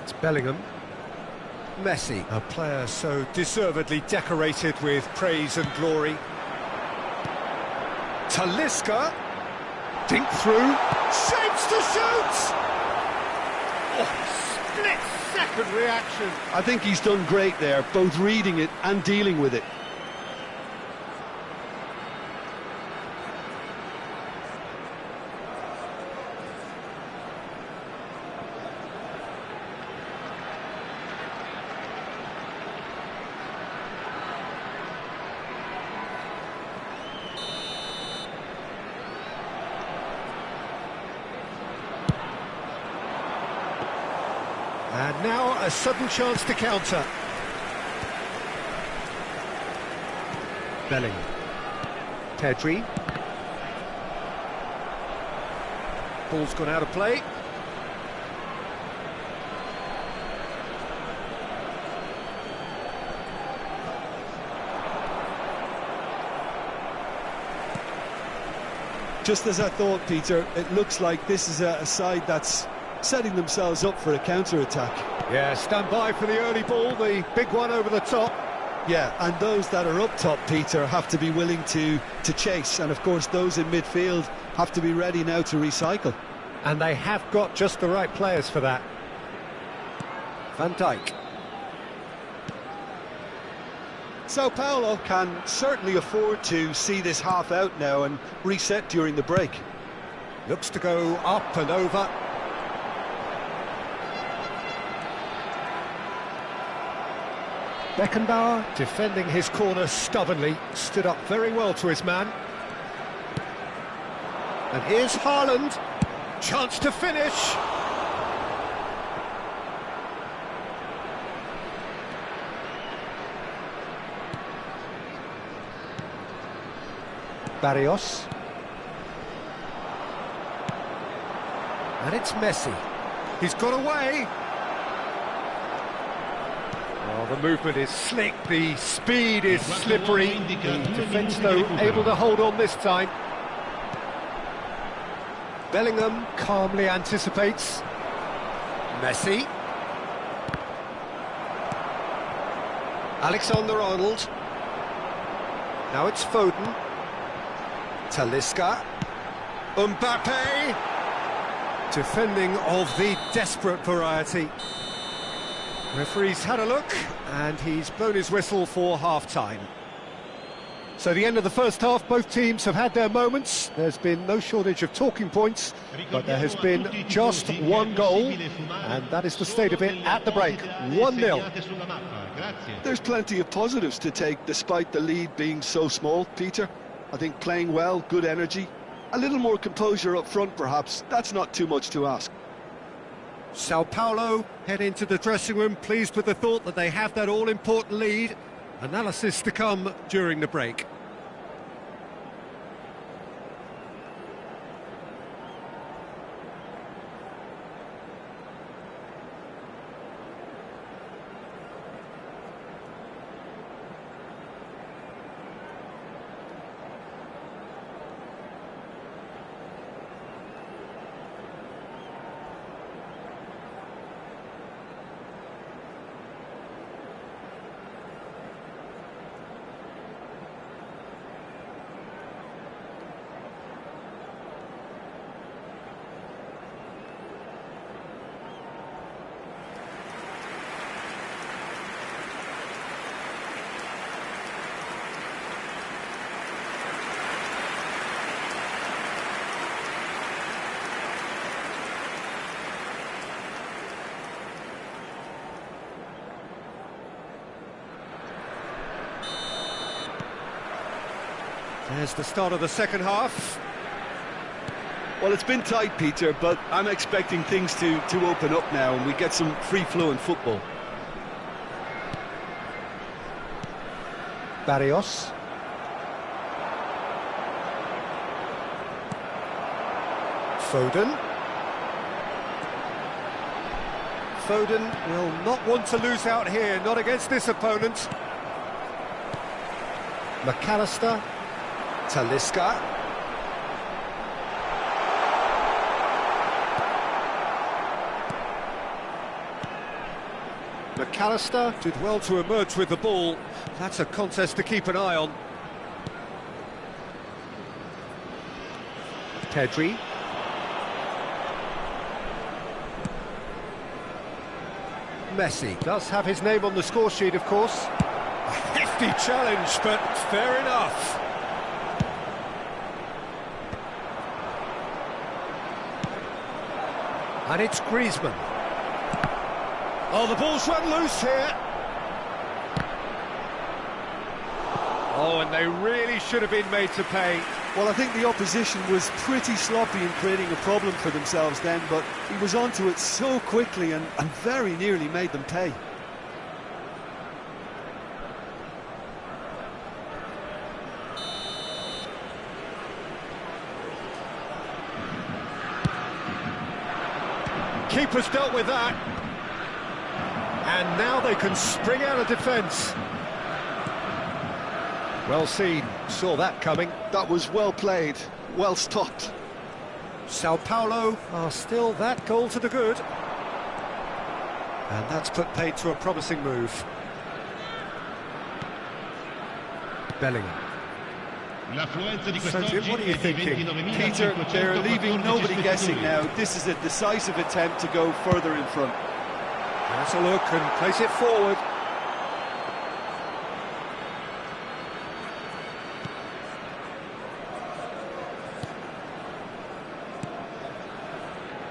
It's Bellingham. Messi, a player so deservedly decorated with praise and glory. Talisca, dink through, shapes to shoot! Oh, split-second reaction. I think he's done great there, both reading it and dealing with it. And now a sudden chance to counter. Bellingham. Pedri. Ball's gone out of play. Just as I thought, Peter, it looks like this is a side that's setting themselves up for a counter-attack. Yeah, stand by for the early ball, the big one over the top. Yeah, and those that are up top, Peter, have to be willing to chase, and of course those in midfield have to be ready now to recycle. And they have got just the right players for that. Van Dijk. Sao Paulo can certainly afford to see this half out now and reset during the break. Looks to go up and over. Beckenbauer, defending his corner stubbornly, stood up very well to his man. And here's Haaland, chance to finish. Barrios. And it's Messi. He's got away. Oh, the movement is slick, the speed is slippery. The defence, though, able to hold on this time. Bellingham calmly anticipates. Messi. Alexander-Arnold. Now it's Foden. Talisca. Mbappe. Defending of the desperate variety. Referee's had a look, and he's blown his whistle for half-time. So the end of the first half, both teams have had their moments. There's been no shortage of talking points, but there has been just one goal, and that is the state of it at the break, 1-0. There's plenty of positives to take despite the lead being so small, Peter. I think playing well, good energy, a little more composure up front perhaps, that's not too much to ask. Sao Paulo head into the dressing room pleased with the thought that they have that all-important lead. Analysis to come during the break. There's the start of the second half. Well, it's been tight, Peter, but I'm expecting things to open up now and we get some free-flowing football. Barrios. Foden. Foden will not want to lose out here, not against this opponent. McAllister. Talisca. McAllister did well to emerge with the ball. That's a contest to keep an eye on. Pedri. Messi does have his name on the score sheet, of course. A hefty challenge, but fair enough. And it's Griezmann. Oh, the ball's run loose here. Oh, and they really should have been made to pay. Well, I think the opposition was pretty sloppy in creating a problem for themselves then, but he was onto it so quickly and very nearly made them pay. Keeper's dealt with that. And now they can spring out of defence. Well seen, saw that coming. That was well played, well stopped. Sao Paulo are still that goal to the good. And that's put paid to a promising move. Bellingham. So Jim, what are you thinking? Peter, they're leaving nobody guessing now. This is a decisive attempt to go further in front. That's a look and place it forward.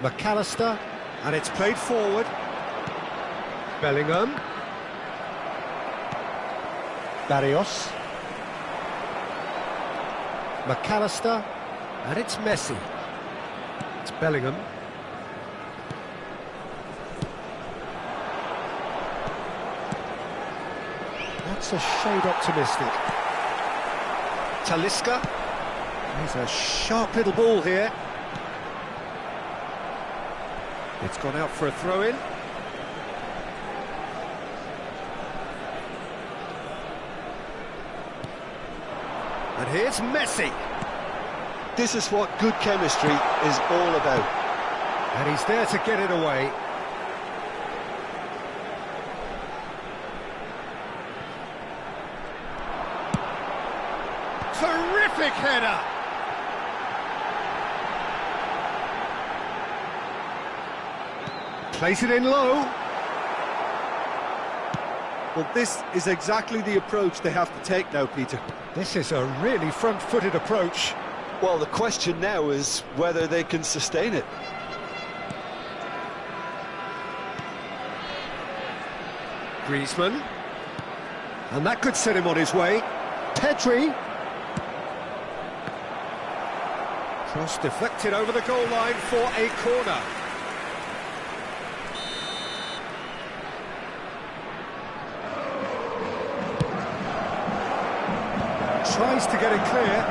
McAllister, and it's played forward. Bellingham. Barrios. McAllister, and it's Messi. It's Bellingham. That's a shade optimistic. Talisca. There's a sharp little ball here. It's gone out for a throw-in. And here's Messi. This is what good chemistry is all about. And he's there to get it away. Terrific header! Place it in low. Well, this is exactly the approach they have to take now, Peter. This is a really front-footed approach. Well, the question now is whether they can sustain it. Griezmann. And that could set him on his way. Pedri. Cross deflected over the goal line for a corner. tries to get it clear.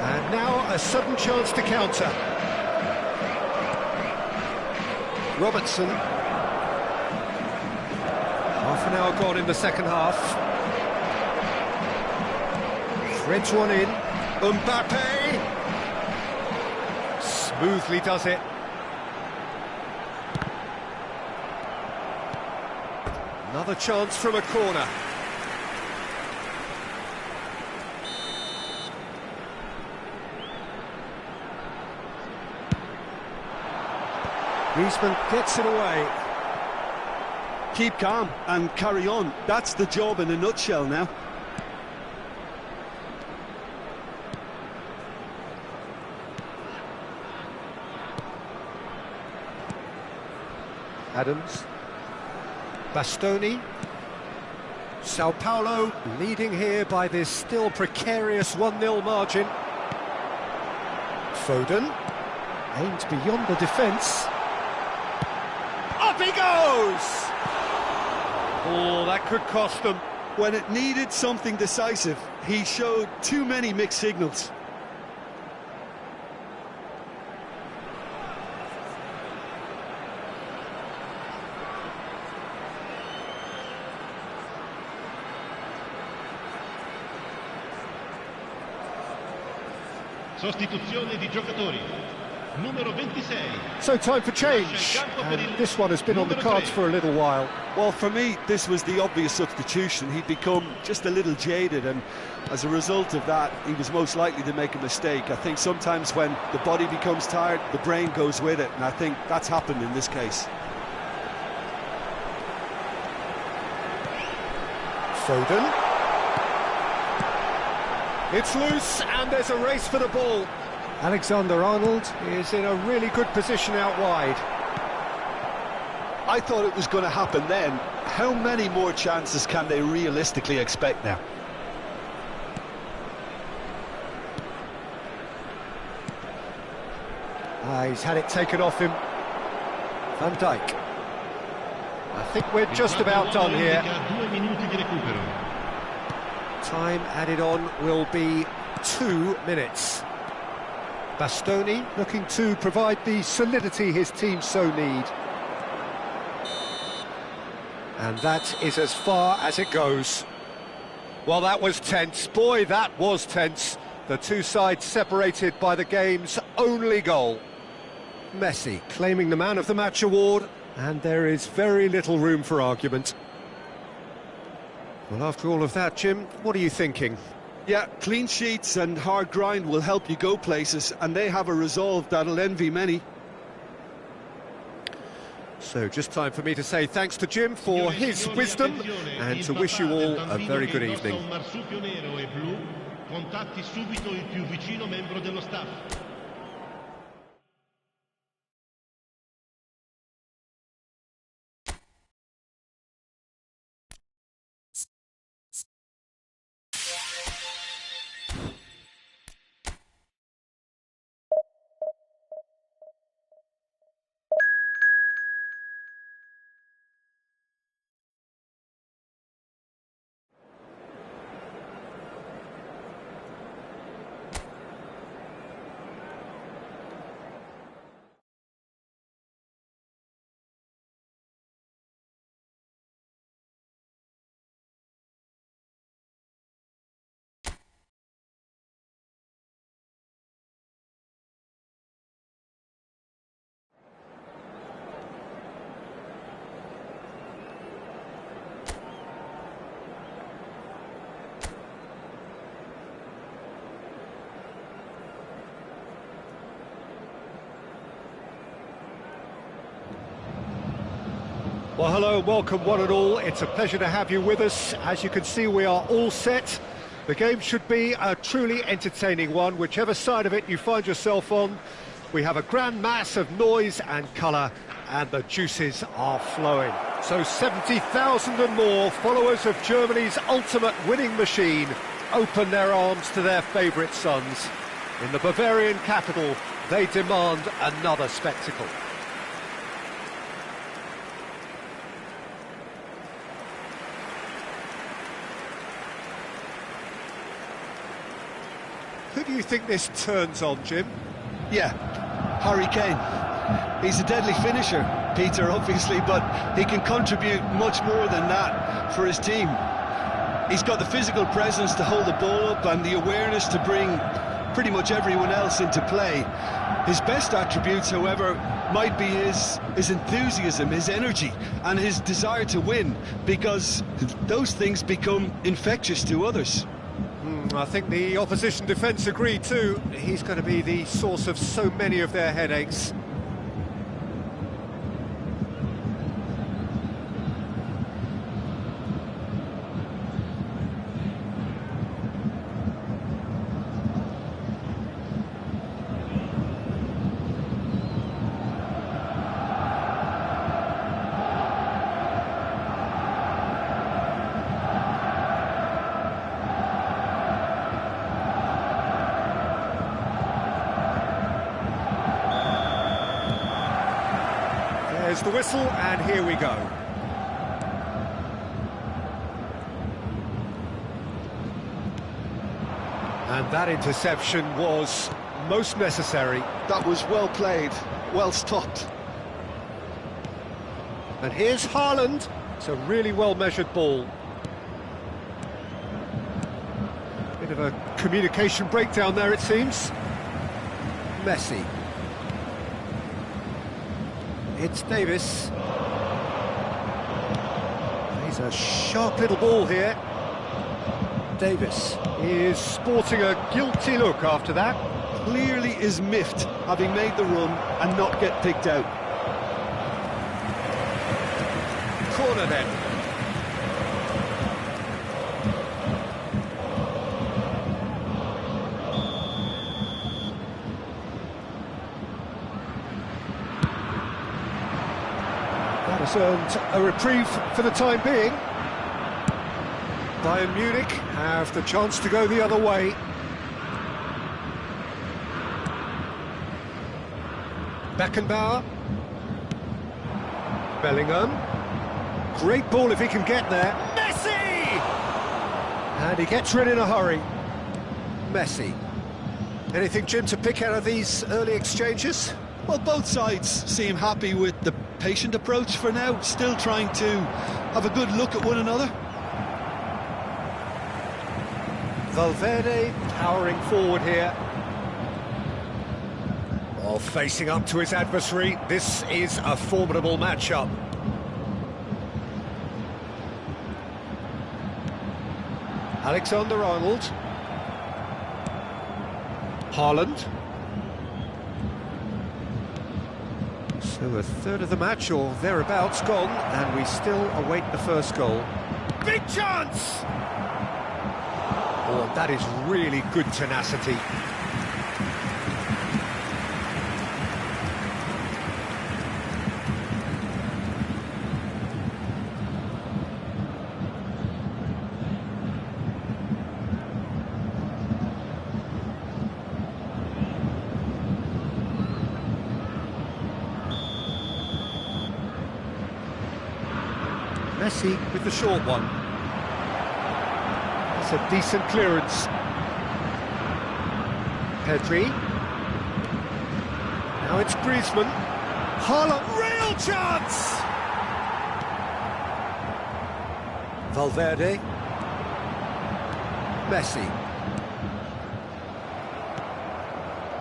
And now a sudden chance to counter. Robertson. Half an hour gone in the second half. Threads one in. Mbappe! Smoothly does it. Another chance from a corner. Griezmann gets it away. Keep calm and carry on. That's the job in a nutshell now. Adams. Bastoni. Sao Paulo leading here by this still precarious 1-0 margin. Foden. Aimed beyond the defence. Up he goes! Oh, that could cost them. When it needed something decisive, he showed too many mixed signals. Sostituzione di giocatori. Numero 26. So time for change, and this one has been on the cards for a little while. Well, for me, this was the obvious substitution. He'd become just a little jaded, and as a result of that, he was most likely to make a mistake. I think sometimes when the body becomes tired, the brain goes with it, and I think that's happened in this case. Foden. It's loose, and there's a race for the ball. Alexander-Arnold is in a really good position out wide. I thought it was going to happen then. How many more chances can they realistically expect now? He's had it taken off him. Van Dijk. I think we're just about done here. Time added on will be 2 minutes. Bastoni looking to provide the solidity his team so need. And that is as far as it goes. Well, that was tense. Boy, that was tense. The two sides separated by the game's only goal. Messi claiming the Man of the Match award, and there is very little room for argument. Well, after all of that, Jim, what are you thinking? Yeah, clean sheets and hard grind will help you go places, and they have a resolve that'll envy many. So just time for me to say thanks to Jim for his wisdom and to wish you all a very good evening. Contatti subito il più vicino membro dello staff. Well, hello, welcome one and all. It's a pleasure to have you with us. As you can see, we are all set. The game should be a truly entertaining one, whichever side of it you find yourself on. We have a grand mass of noise and colour, and the juices are flowing. So 70,000 and more followers of Germany's ultimate winning machine open their arms to their favourite sons. In the Bavarian capital, they demand another spectacle. Who do you think this turns on, Jim? Yeah, Harry Kane. He's a deadly finisher, Peter, obviously, but he can contribute much more than that for his team. He's got the physical presence to hold the ball up and the awareness to bring pretty much everyone else into play. His best attributes, however, might be his enthusiasm, his energy, and his desire to win, because those things become infectious to others. I think the opposition defence agree too. He's going to be the source of so many of their headaches. There's the whistle, and here we go. And that interception was most necessary. That was well played, well stopped. And here's Haaland. It's a really well-measured ball. Bit of a communication breakdown there, it seems. Messi. It's Davis. He's a sharp little ball here. Davis is sporting a guilty look after that. Clearly is miffed, having made the run and not get picked out. Corner then. That has earned a reprieve for the time being. Bayern Munich have the chance to go the other way. Beckenbauer. Bellingham. Great ball if he can get there. Messi! And he gets rid in a hurry. Messi. Anything, Jim, to pick out of these early exchanges? Well, both sides seem happy with the patient approach for now, still trying to have a good look at one another. Valverde powering forward here. While facing up to his adversary, this is a formidable matchup. Alexander-Arnold. Haaland. So a third of the match or thereabouts gone, and we still await the first goal. Big chance! Oh, that is really good tenacity. Messi with the short one. That's a decent clearance. Pedri. Now it's Griezmann. Haaland, real chance! Valverde. Messi.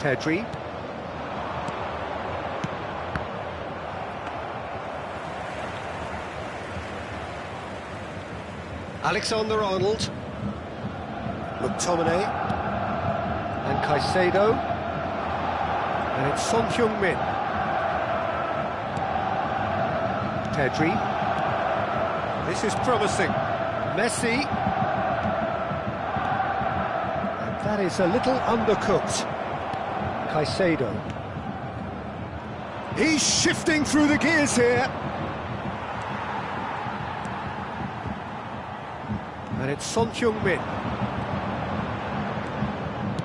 Pedri. Alexander-Arnold, McTominay, and Caicedo, and it's Son Heung-min. Pedri, this is promising. Messi, and that is a little undercooked. Caicedo. He's shifting through the gears here. And it's Son Heung-min.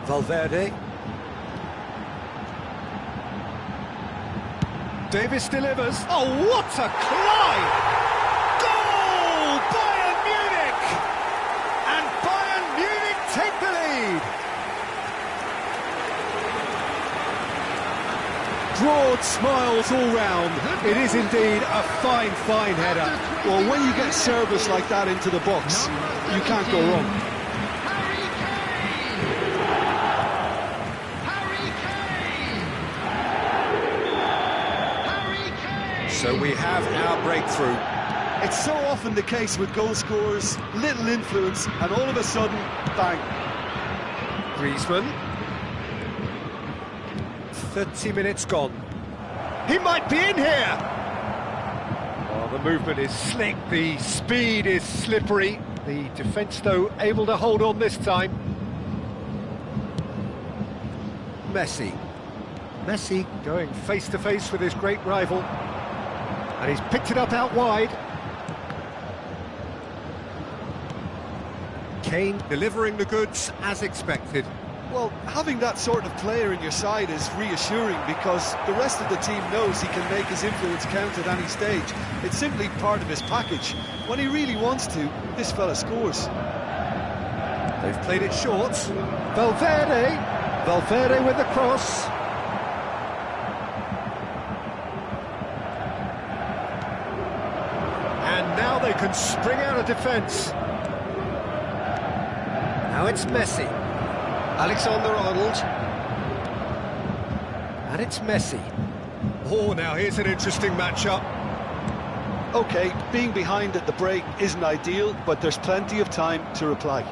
Valverde. Davis delivers. Oh, what a climb! Goal! Bayern Munich! And Bayern Munich take the lead! Broad smiles all round. It is indeed a fine, fine header. Well, when you get service like that into the box, you can't go wrong. So we have our breakthrough. It's so often the case with goal scorers, little influence, and all of a sudden, bang. Griezmann. 30 minutes gone. He might be in here! Oh, the movement is slick, the speed is slippery. The defence, though, able to hold on this time. Messi. Messi going face-to-face with his great rival. And he's picked it up out wide. Kane delivering the goods as expected. Well, having that sort of player in your side is reassuring because the rest of the team knows he can make his influence count at any stage. It's simply part of his package. When he really wants to, this fella scores. They've played it short. Valverde. Valverde with the cross. And now they can spring out of defence. Now it's Messi. Alexander-Arnold. And it's Messi. Oh, now here's an interesting matchup. OK, being behind at the break isn't ideal, but there's plenty of time to reply.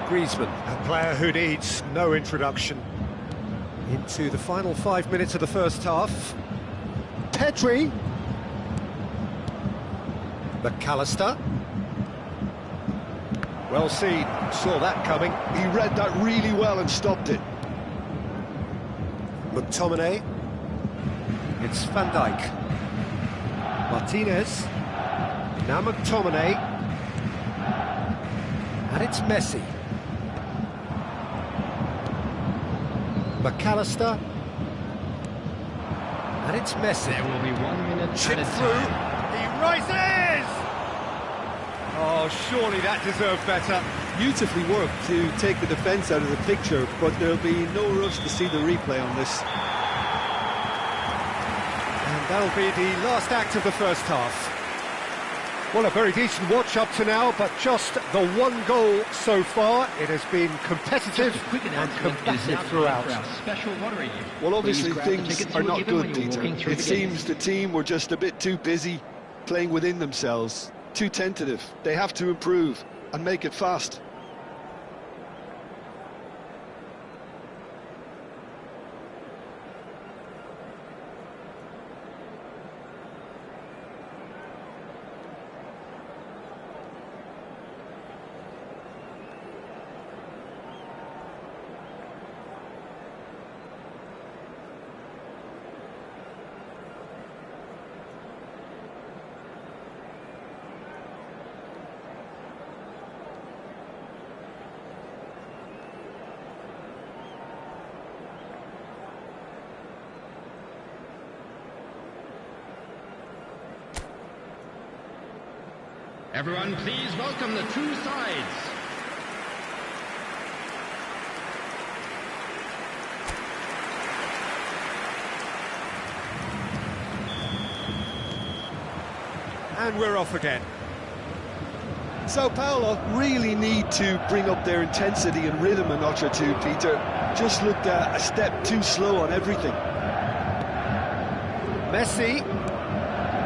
Griezmann, a player who needs no introduction. Into the final 5 minutes of the first half. Pedri. McAllister. Well seen, saw that coming. He read that really well and stopped it. McTominay. It's Van Dijk. Martinez. Now McTominay. And it's Messi. McAllister. And it's Messi. There will be 1 minute Chip at a through. time. He rises! Oh, surely that deserved better. Beautifully worked to take the defence out of the picture, but there'll be no rush to see the replay on this. And that'll be the last act of the first half. Well, a very decent watch up to now, but just the one goal so far. It has been competitive and combative throughout. Well, obviously things are not good, Peter. It seems the team were just a bit too busy playing within themselves, too tentative. They have to improve and make it fast. Everyone, please welcome the two sides. And we're off again. Sao Paulo really need to bring up their intensity and rhythm a notch or two, Peter. Just looked a step too slow on everything. Messi.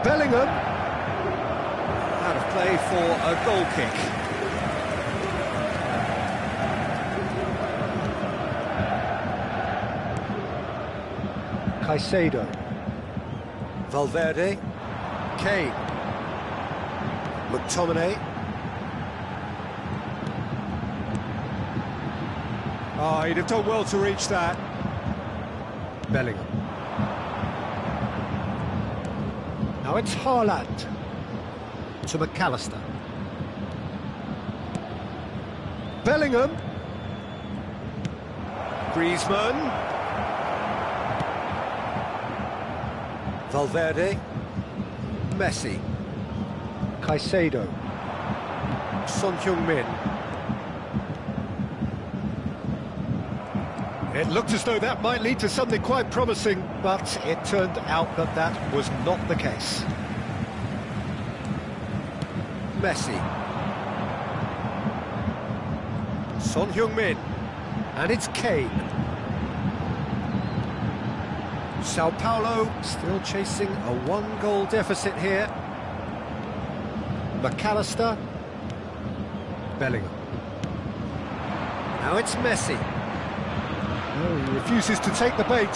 Bellingham. Out of play for a goal kick. Caicedo. Valverde. Kane. McTominay. Oh, he'd have done well to reach that. Bellingham. Now it's Haaland. To McAllister. Bellingham. Griezmann. Valverde. Messi. Caicedo. Son Heung-min. It looked as though that might lead to something quite promising, but it turned out that that was not the case. Messi. Son Heung-min. And it's Kane. Sao Paulo still chasing a one-goal deficit here. McAllister. Bellingham. Now it's Messi. No, he refuses to take the bait.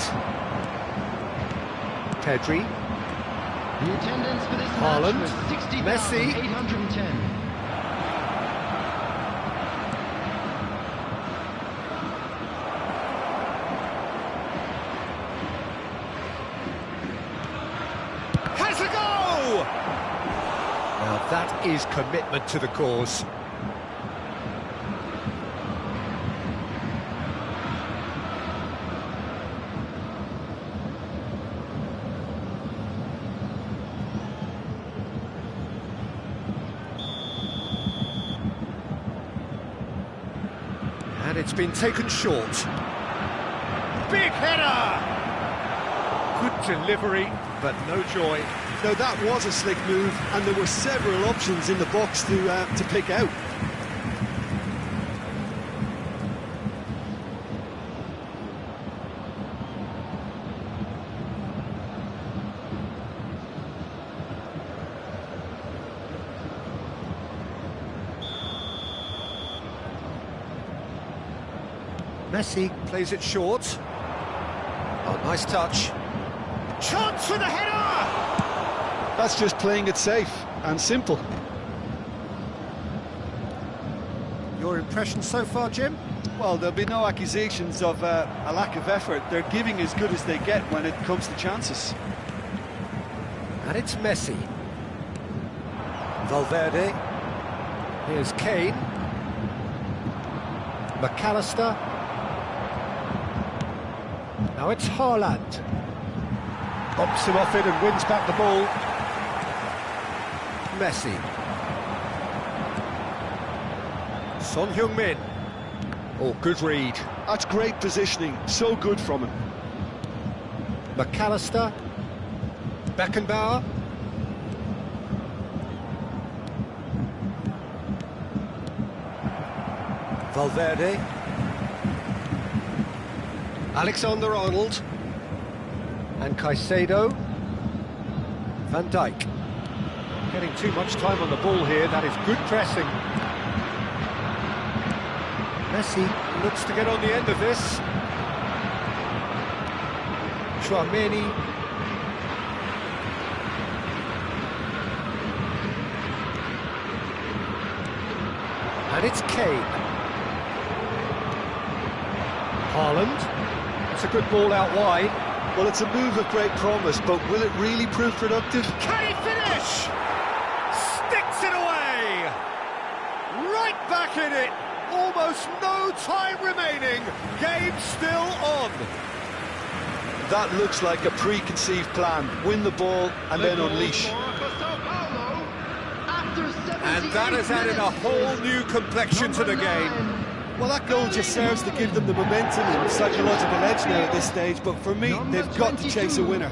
Pedri. The attendance for this Haaland. match was Messi. 60,810. Has a go! Now that is commitment to the cause. And it's been taken short. Big header! Good delivery, but no joy. Now that was a slick move, and there were several options in the box to pick out. Messi plays it short. Oh, nice touch. Chance for the header! That's just playing it safe and simple. Your impression so far, Jim? Well, there'll be no accusations of a lack of effort. They're giving as good as they get when it comes to chances. And it's Messi. Valverde. Here's Kane. McAllister. Now it's Haaland. Bumps him off it and wins back the ball. Messi. Son Heung-min. Oh, good read. That's great positioning, so good from him. McAllister. Beckenbauer. Valverde. Alexander-Arnold. And Caicedo. Van Dijk. Getting too much time on the ball here. That is good pressing. Messi looks to get on the end of this. Chouameni. And it's Kane. Haaland. It's a good ball out wide. Well, it's a move of great promise, but will it really prove productive? Can he finish? Sticks it away! Right back in it! Almost no time remaining. Game still on. That looks like a preconceived plan. Win the ball and then unleash. And that has added a whole new complexion to the game. Well, that goal just serves to give them the momentum and psychological edge now at this stage, but for me, they've got to chase a winner.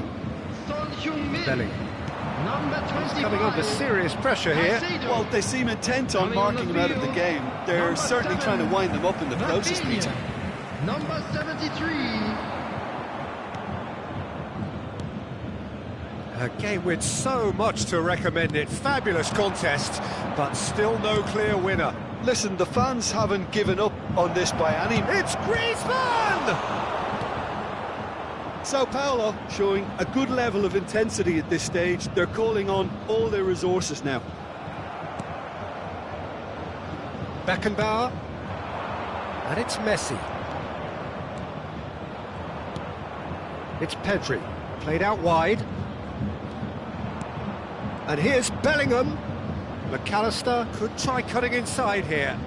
Bellingham. He's coming under serious pressure here. Well, they seem intent on marking him out of the game. They're certainly trying to wind them up in the process, Peter. Number 73. A game with so much to recommend it. Fabulous contest, but still no clear winner. Listen, the fans haven't given up on this by any... It's Griezmann! Sao Paulo showing a good level of intensity at this stage. They're calling on all their resources now. Beckenbauer. And it's Messi. It's Pedri. Played out wide. And here's Bellingham. McAllister could try cutting inside here.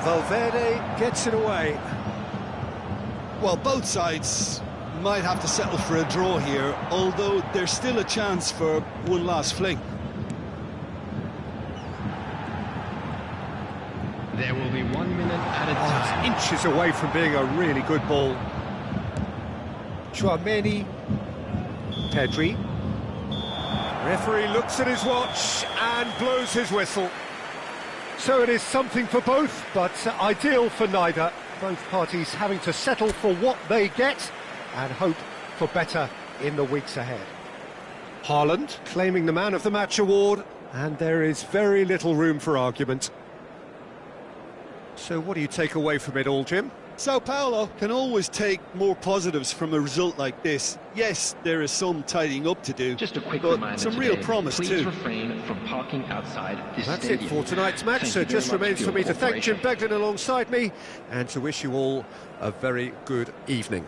Valverde gets it away. Well, both sides might have to settle for a draw here, although there's still a chance for one last fling. There will be 1 minute at a time. inches away from being a really good ball. Chouameni, Pedri. Referee looks at his watch and blows his whistle. So it is something for both, but ideal for neither. Both parties having to settle for what they get and hope for better in the weeks ahead. Haaland claiming the Man of the Match award, and there is very little room for argument. So what do you take away from it all, Jim? Sao Paulo can always take more positives from a result like this. Yes, there is some tidying up to do, Just a quick but reminder some today, real promise please too. refrain from parking outside this That's stadium. it for tonight's match, Thank so you it very just much remains for your me to thank Jim cooperation. Beglin alongside me and to wish you all a very good evening.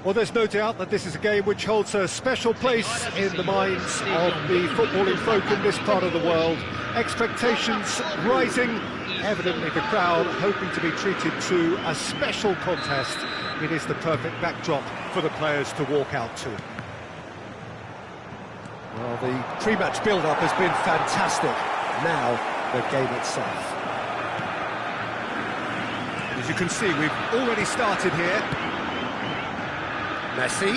Well, there's no doubt that this is a game which holds a special place in the minds of the footballing folk in this part of the world. Expectations rising, evidently the crowd hoping to be treated to a special contest. It is the perfect backdrop for the players to walk out to. Well, the pre-match build-up has been fantastic. Now, the game itself. As you can see, we've already started here. Messi.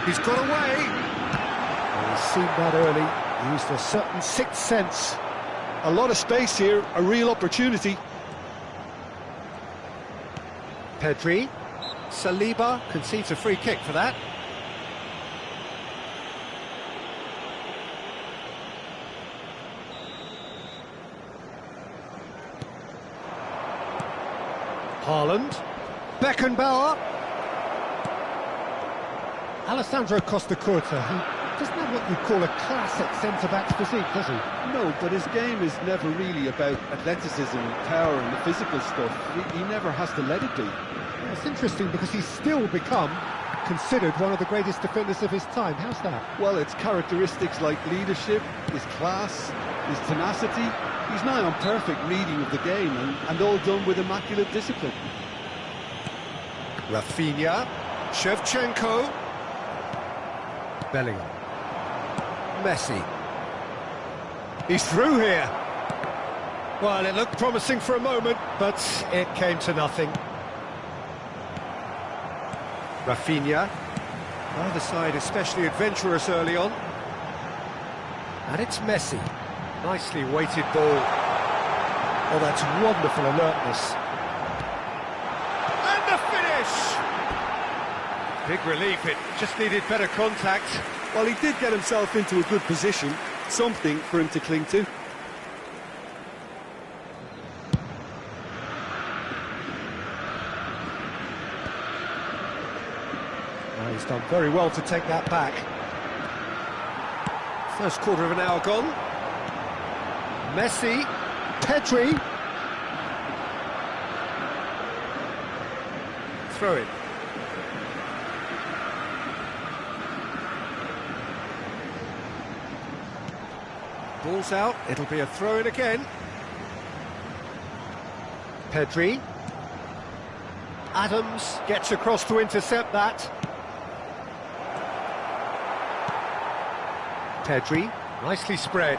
He's got away. Well, he's seen that early. Used a certain sixth sense. A lot of space here, a real opportunity. Pedri. Saliba concedes a free kick for that. Haaland. Beckenbauer. Alessandro Costa Curta, he doesn't have what you'd call a classic centre-back physique, does he? No, but his game is never really about athleticism and power and the physical stuff. He never has to let it be. Yeah, it's interesting because he's still become considered one of the greatest defenders of his time. How's that? Well, it's characteristics like leadership, his class, his tenacity. He's now on perfect reading of the game and all done with immaculate discipline. Rafinha, Shevchenko, Bellingham, Messi. He's through here. Well, it looked promising for a moment, but it came to nothing. Rafinha, either side especially adventurous early on. And it's Messi. Nicely weighted ball. Oh, that's wonderful alertness. And the finish! Big relief, it just needed better contact. Well, he did get himself into a good position, something for him to cling to. Well, he's done very well to take that back. First quarter of an hour gone. Messi, Pedri. Throw it. Ball's out, it'll be a throw-in again. Pedri. Adams gets across to intercept that. Pedri, nicely spread.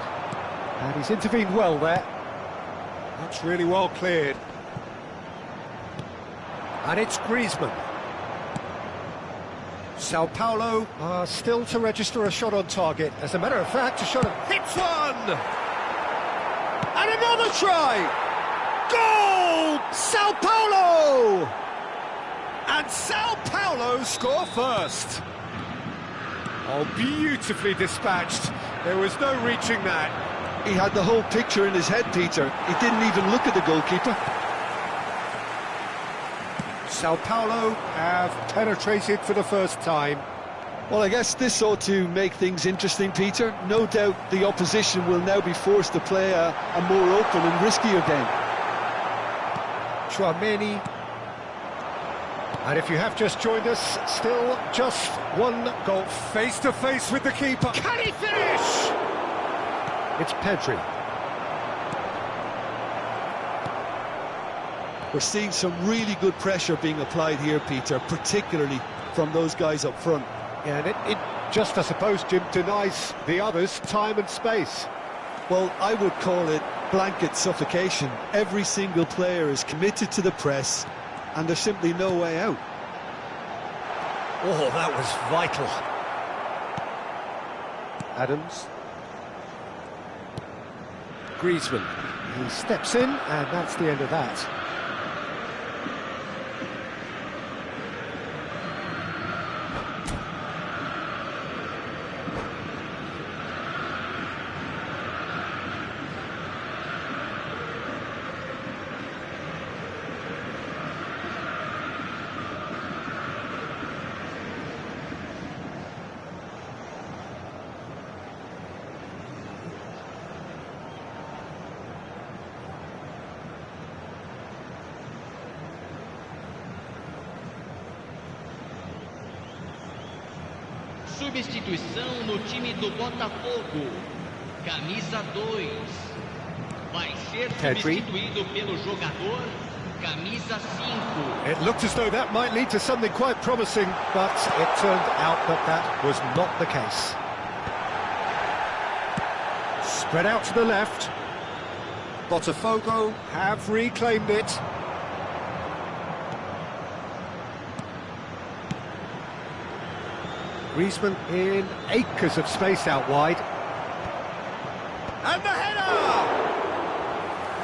And he's intervened well there. That's really well cleared. And it's Griezmann. Sao Paulo are still to register a shot on target. As a matter of fact, a shot hits one! And another try! Goal! Sao Paulo! And Sao Paulo score first. Oh, beautifully dispatched. There was no reaching that. He had the whole picture in his head, Peter. He didn't even look at the goalkeeper. Sao Paulo have penetrated for the first time. Well, I guess this ought to make things interesting, Peter. No doubt the opposition will now be forced to play a more open and riskier game. Chouameni. And if you have just joined us, still just one goal. Face-to-face with the keeper. Can he finish? It's Pedri. We're seeing some really good pressure being applied here, Peter, particularly from those guys up front. Yeah, and it just, I suppose, Jim, denies the others time and space. Well, I would call it blanket suffocation. Every single player is committed to the press, and there's simply no way out. Oh, that was vital. Adams. Griezmann. He steps in, and that's the end of that. Substituição no time do Botafogo. Camisa 2. Vai ser substituído pelo jogador camisa 5. It looked as though that might lead to something quite promising, but it turned out that that was not the case. Spread out to the left. Botafogo have reclaimed it. Griezmann in acres of space out wide. And the header!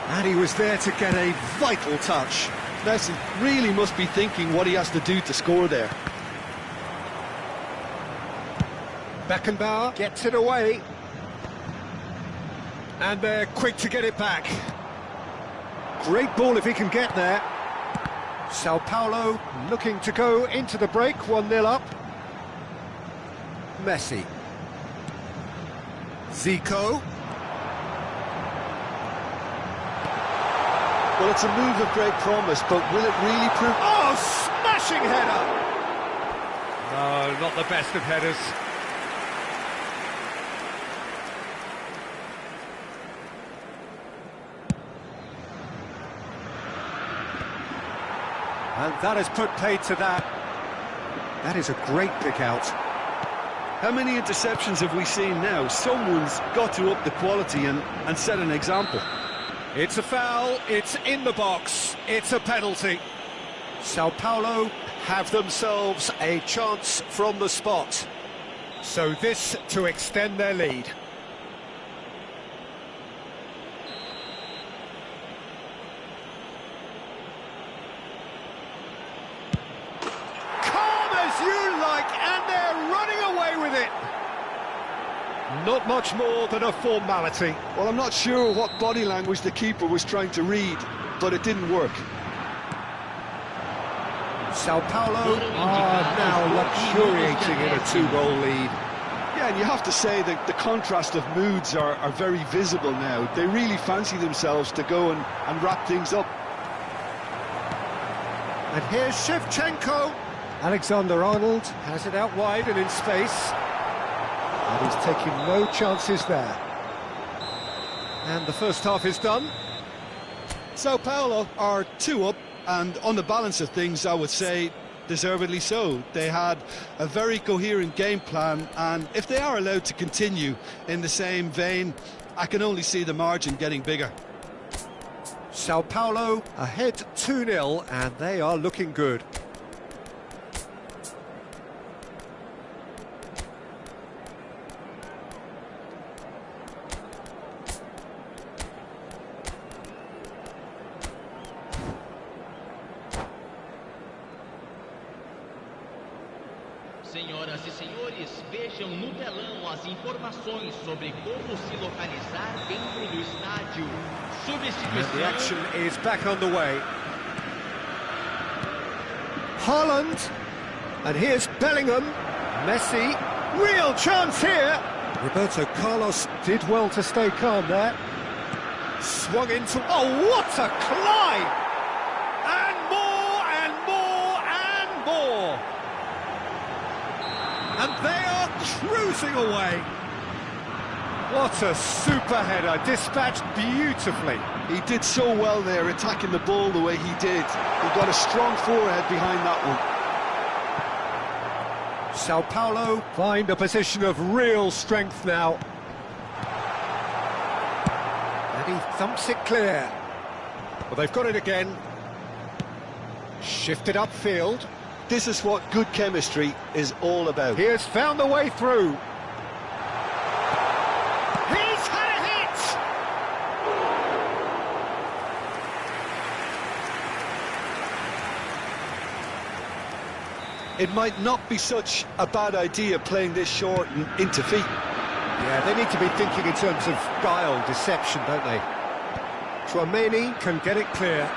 And he was there to get a vital touch. Messi really must be thinking what he has to do to score there. Beckenbauer gets it away. And they're quick to get it back. Great ball if he can get there. Sao Paulo looking to go into the break, 1-0 up. Messi. Zico. Well, it's a move of great promise, but will it really prove... Oh, smashing header! Oh, not the best of headers. And that has put paid to that. That is a great pick out. How many interceptions have we seen now? Someone's got to up the quality and set an example. It's a foul, it's in the box, it's a penalty. Sao Paulo have themselves a chance from the spot. So this to extend their lead. Calm as you like, and they're running away with it. Not much more than a formality. Well, I'm not sure what body language the keeper was trying to read, but it didn't work. Sao Paulo are now luxuriating in a 2-goal lead. Yeah, and you have to say that the contrast of moods are very visible now. They really fancy themselves to go and wrap things up. And here's Shevchenko. Alexander-Arnold has it out wide and in space. And he's taking no chances there. And the first half is done. Sao Paulo are 2 up, and on the balance of things, I would say deservedly so. They had a very coherent game plan, and if they are allowed to continue in the same vein, I can only see the margin getting bigger. Sao Paulo ahead 2-0, and they are looking good. Senhoras e senhores, vejam no telão as informações sobre como se localizar dentro do estádio. And the action is back on the way. Haaland, and here's Bellingham. Messi, real chance here. Roberto Carlos did well to stay calm there. Swung into, oh, what a climb! And more, and more, and more. And they are cruising away. What a super header, dispatched beautifully. He did so well there, attacking the ball the way he did. He got a strong forehead behind that one. Sao Paulo find a position of real strength now. And he thumps it clear. Well, they've got it again. Shifted upfield. This is what good chemistry is all about. He has found the way through. He's had a hit! It might not be such a bad idea playing this short and into feet. Yeah, they need to be thinking in terms of guile, deception, don't they? Tchouaméni can get it clear.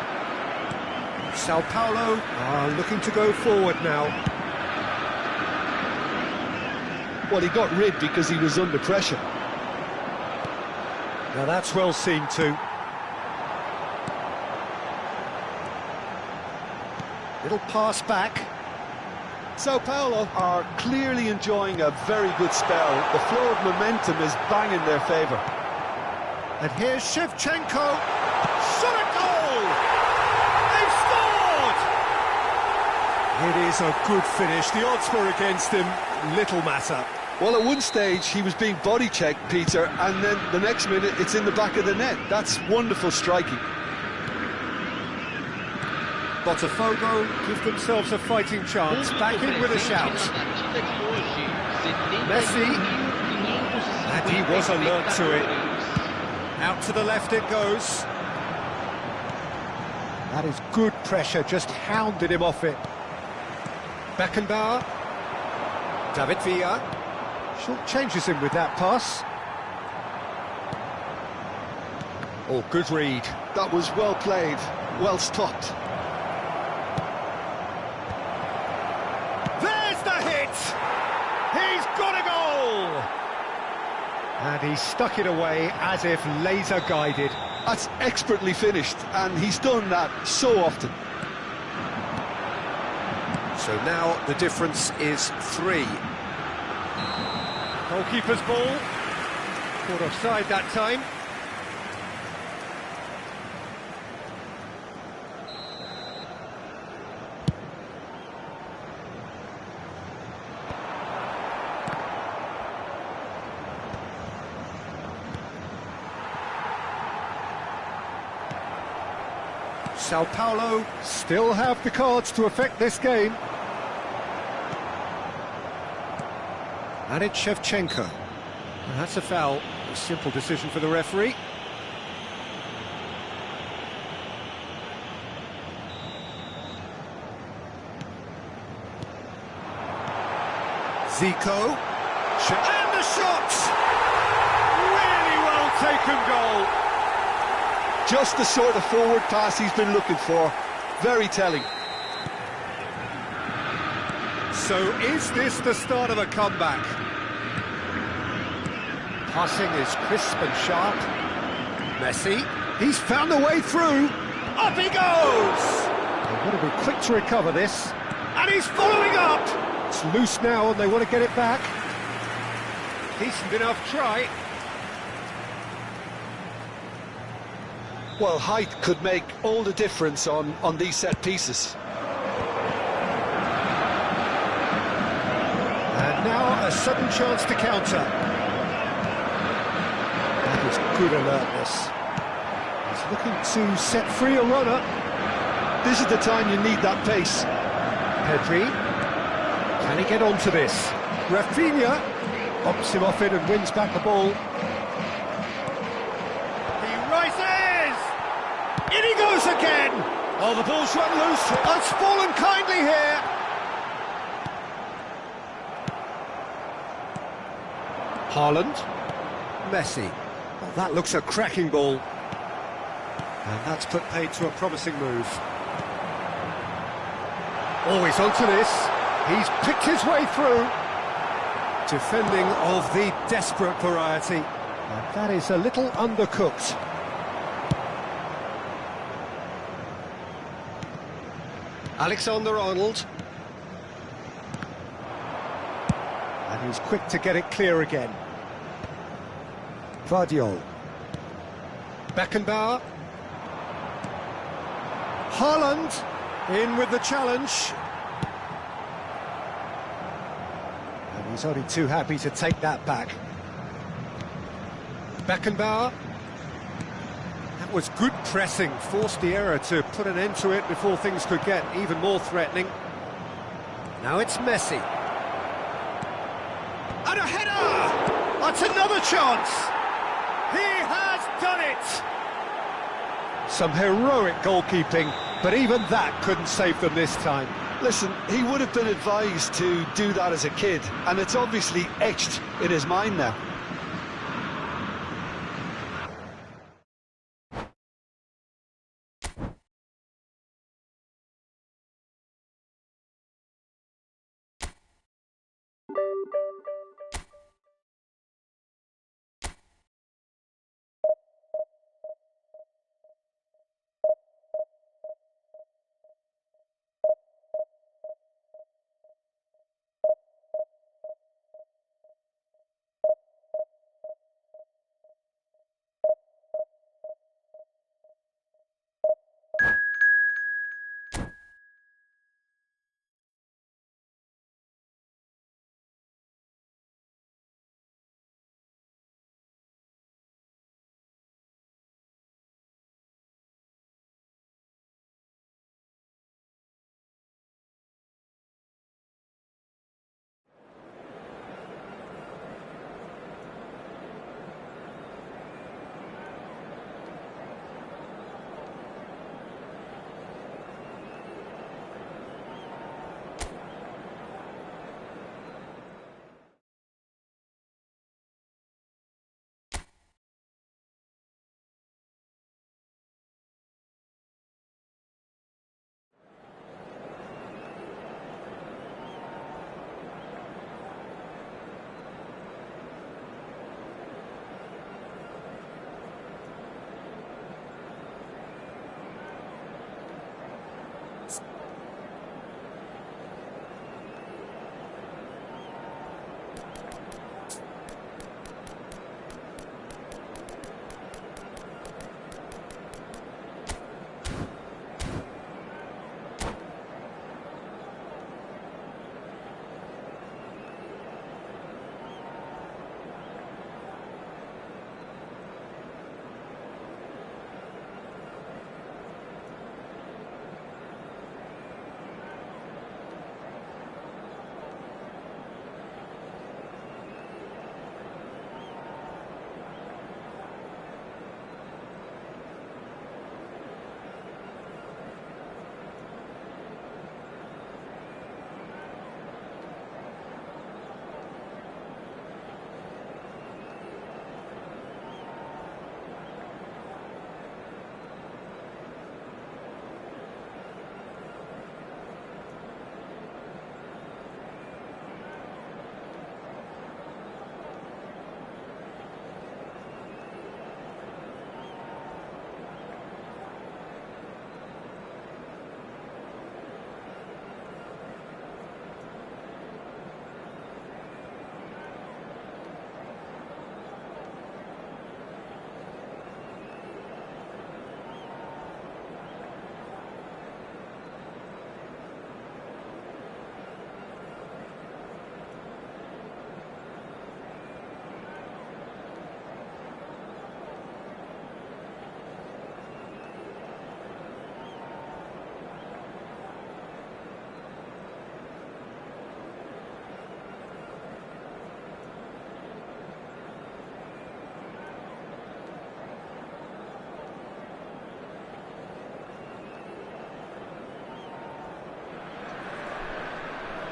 Sao Paulo are looking to go forward now. Well, he got rid because he was under pressure. Now that's well seen too. Little pass back. Sao Paulo are clearly enjoying a very good spell. The flow of momentum is banging their favour. And here's Shevchenko. Shot at goal! They've scored! It is a good finish. The odds were against him. Little matter. Well, at one stage he was being body checked, Peter, and then the next minute it's in the back of the net. That's wonderful striking. Botafogo give themselves a fighting chance. Back in with a shout. Messi. And he was alert to it. Out to the left it goes. That is good pressure, just hounded him off it. Beckenbauer. David Villa. Short changes him with that pass. Oh, good read. That was well played, well stopped. There's the hit! He's got a goal! And he stuck it away as if laser guided. That's expertly finished, and he's done that so often. So now the difference is 3. Goalkeeper's ball. Caught offside that time. Sao Paulo still have the cards to affect this game. And it's Shevchenko. And that's a foul. A simple decision for the referee. Zico. And the shot! Really well taken goal. Just the sort of forward pass he's been looking for. Very telling. So is this the start of a comeback? Passing is crisp and sharp. Messi, he's found a way through. Up he goes! They've got to be quick to recover this. And he's following up! It's loose now and they want to get it back. Decent enough try. Well, height could make all the difference on these set pieces. And now a sudden chance to counter. That is good alertness. He's looking to set free a runner. This is the time you need that pace. Pedri. Can he get onto this? Rafinha bops him off it and wins back the ball. He rises! In he goes again! Oh, the ball's run loose. It's fallen kindly here. Haaland. Messi. Oh, that looks a cracking ball. And that's put paid to a promising move. Oh, he's onto this. He's picked his way through. Defending of the desperate variety. And that is a little undercooked. Alexander-Arnold. And he's quick to get it clear again. Vardiol. Beckenbauer. Haaland in with the challenge. And he's only too happy to take that back. Beckenbauer. That was good pressing, forced the error to put an end to it before things could get even more threatening. Now it's Messi. And a header! That's another chance! He has done it! Some heroic goalkeeping, but even that couldn't save them this time. Listen, he would have been advised to do that as a kid, and it's obviously etched in his mind now.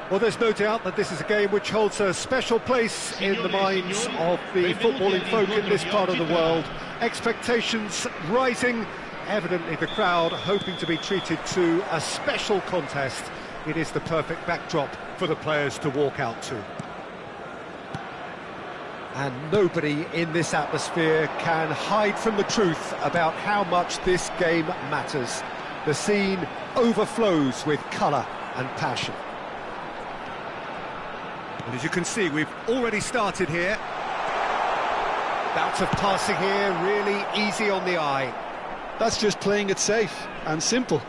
Well, there's no doubt that this is a game which holds a special place in the minds of the footballing folk in this part of the world. Expectations rising, evidently the crowd hoping to be treated to a special contest. It is the perfect backdrop for the players to walk out to. And nobody in this atmosphere can hide from the truth about how much this game matters. The scene overflows with colour and passion. And as you can see, we've already started here. Bouts of passing here, really easy on the eye. That's just playing it safe and simple.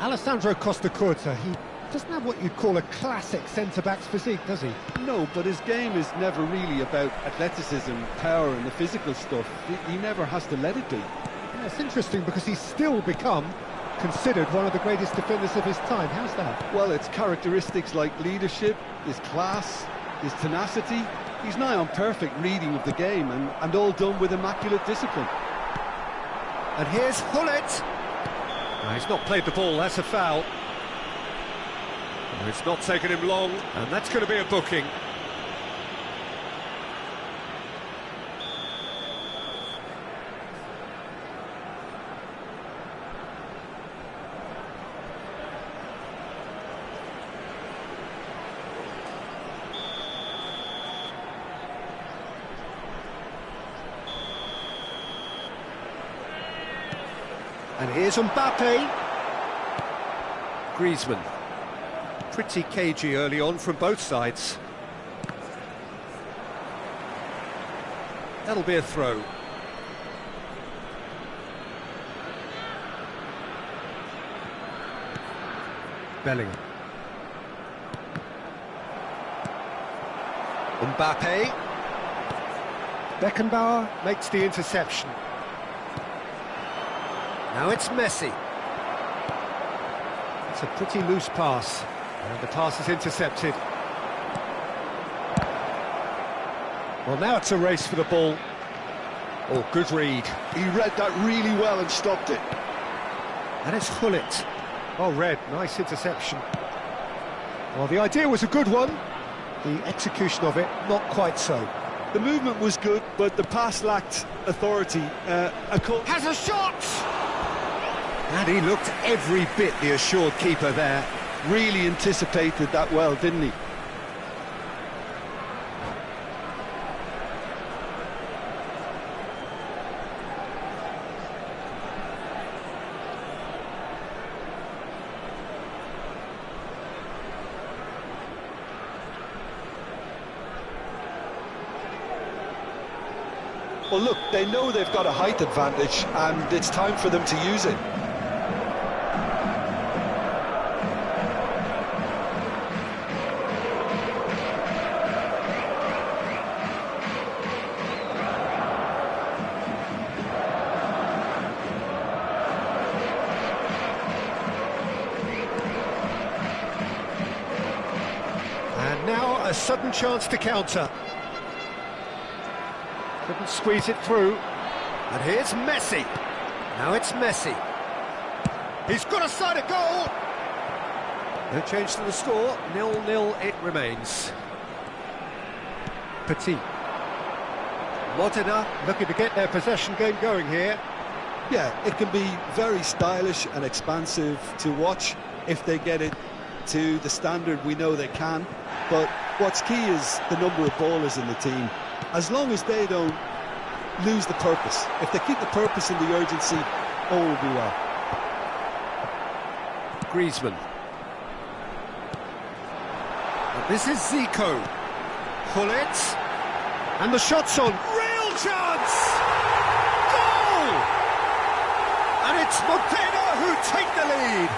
Alessandro Costa Curta, he doesn't have what you'd call a classic centre-back's physique, does he? No, but his game is never really about athleticism, power and the physical stuff. He never has to let it be. Yeah, it's interesting because he's still become considered one of the greatest defenders of his time. How's that? Well, it's characteristics like leadership, his class, his tenacity. He's nigh on perfect reading of the game and all done with immaculate discipline. And here's Hullet. No, he's not played the ball, that's a foul. No, it's not taken him long, and that's going to be a booking. And here's Mbappe. Griezmann. Pretty cagey early on from both sides. That'll be a throw. Bellingham. Mbappe. Beckenbauer makes the interception. Now it's Messi. It's a pretty loose pass, and the pass is intercepted. Well, now it's a race for the ball. Oh, good read. He read that really well and stopped it. And it's Hullet. Oh, read, nice interception. Well, the idea was a good one. The execution of it, not quite so. The movement was good, but the pass lacked authority. Has a shot! And he looked every bit the assured keeper there. Really anticipated that well, didn't he? Well, look, they know they've got a height advantage, and it's time for them to use it. And now a sudden chance to counter. Couldn't squeeze it through. And here's Messi. Now it's Messi. He's got a side of goal. No change to the score. 0-0 it remains. Petit. Modena looking to get their possession game going here. Yeah, it can be very stylish and expansive to watch if they get it to the standard we know they can. But what's key is the number of ballers in the team. As long as they don't lose the purpose, if they keep the purpose and the urgency, all will be well. Griezmann. And this is Zico. Hullet. And the shot's on. Real chance! Goal! And it's Modena who take the lead.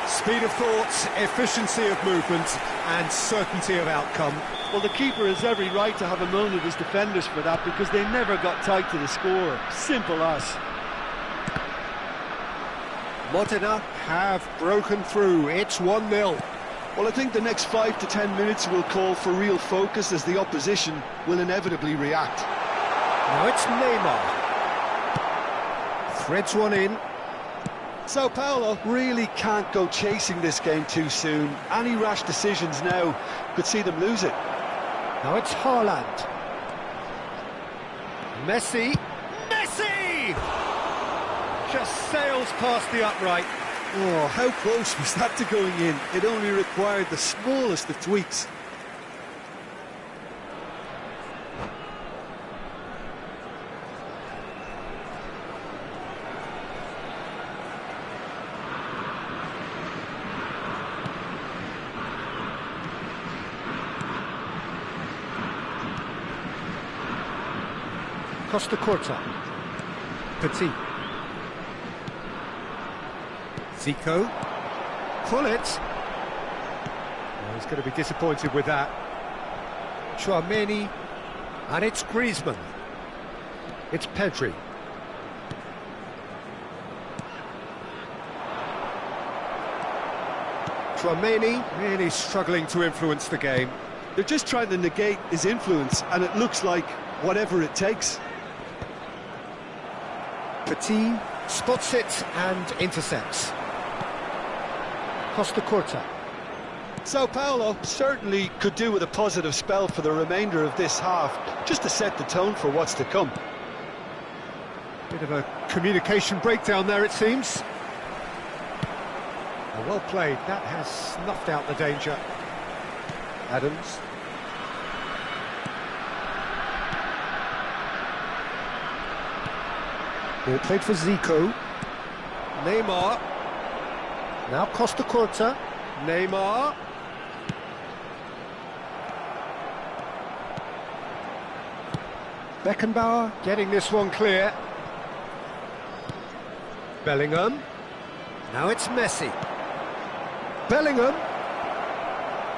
Speed of thought, efficiency of movement, and certainty of outcome. Well, the keeper has every right to have a moan at his defenders for that, because they never got tight to the score. Simple as. Modena have broken through. It's 1-0. Well, I think the next 5 to 10 minutes will call for real focus, as the opposition will inevitably react. Now it's Neymar. Threads one in. Sao Paulo really can't go chasing this game too soon. Any rash decisions now could see them lose it. Now it's Haaland. Messi. Messi! Just sails past the upright. Oh, how close was that to going in? It only required the smallest of tweaks. Costa Corta. Petit. Zico. Pull it. Oh, he's going to be disappointed with that. Chouameni. And it's Griezmann. It's Pedri. Chouameni really struggling to influence the game. They're just trying to negate his influence, and it looks like whatever it takes. Petit spots it and intercepts. Costa Corta. Sao Paulo certainly could do with a positive spell for the remainder of this half, just to set the tone for what's to come. Bit of a communication breakdown there, it seems. Well played, that has snuffed out the danger. Adams. Ball played for Zico. Neymar. Now Costa Corta. Neymar. Beckenbauer getting this one clear. Bellingham. Now it's Messi. Bellingham.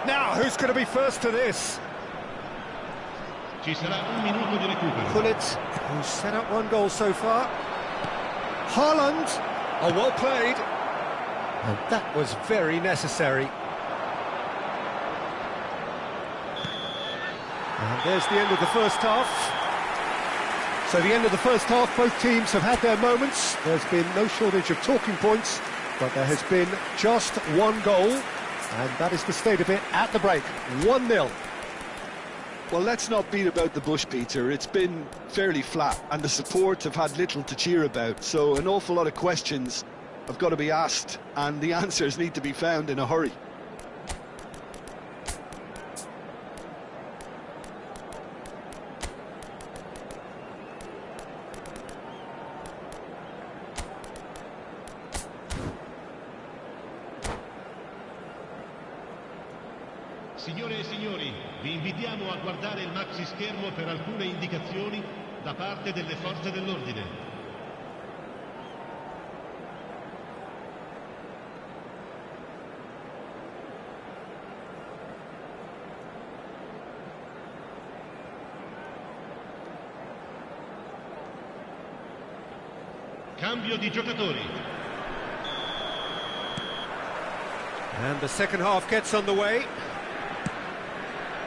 Now, who's going to be first to this? Ci sarà un minuto di recupero. Gullit, who's set up one goal so far. Haaland. Oh, well played. And that was very necessary. And there's the end of the first half. So the end of the first half, both teams have had their moments. There's been no shortage of talking points, but there has been just one goal, and that is the state of it at the break. 1-0. Well, let's not beat about the bush, Peter. It's been fairly flat, and the support have had little to cheer about, so an awful lot of questions have got to be asked, and the answers need to be found in a hurry. Signore e signori, vi invitiamo a guardare il maxi schermo per alcune indicazioni da parte delle forze dell'ordine. Cambio di giocatori. And the second half gets underway.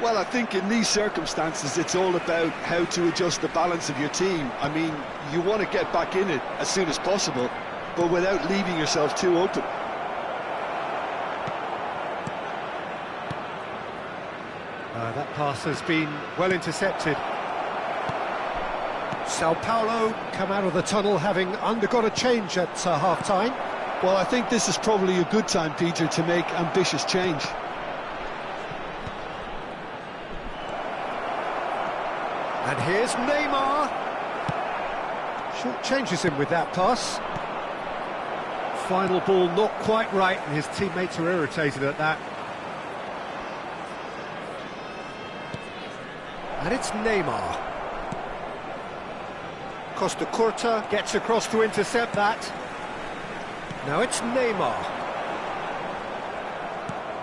Well, I think in these circumstances, it's all about how to adjust the balance of your team. I mean, you want to get back in it as soon as possible, but without leaving yourself too open. That pass has been well intercepted. Sao Paulo come out of the tunnel having undergone a change at half-time. Well, I think this is probably a good time, Peter, to make ambitious change. And here's Neymar. Short changes him with that pass. Final ball not quite right, and his teammates are irritated at that. And it's Neymar. Costa Corta gets across to intercept that. Now it's Neymar.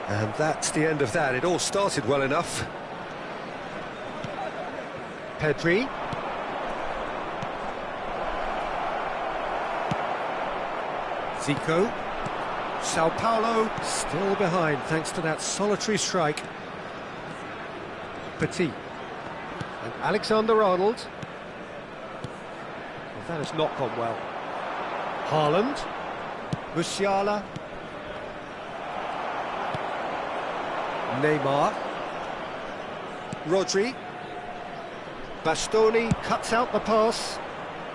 And that's the end of that. It all started well enough. Pedri. Zico. Sao Paulo still behind thanks to that solitary strike. Petit. And Alexander-Arnold. Well, that has not gone well. Haaland. Musiala. Neymar. Rodri. Bastoni cuts out the pass.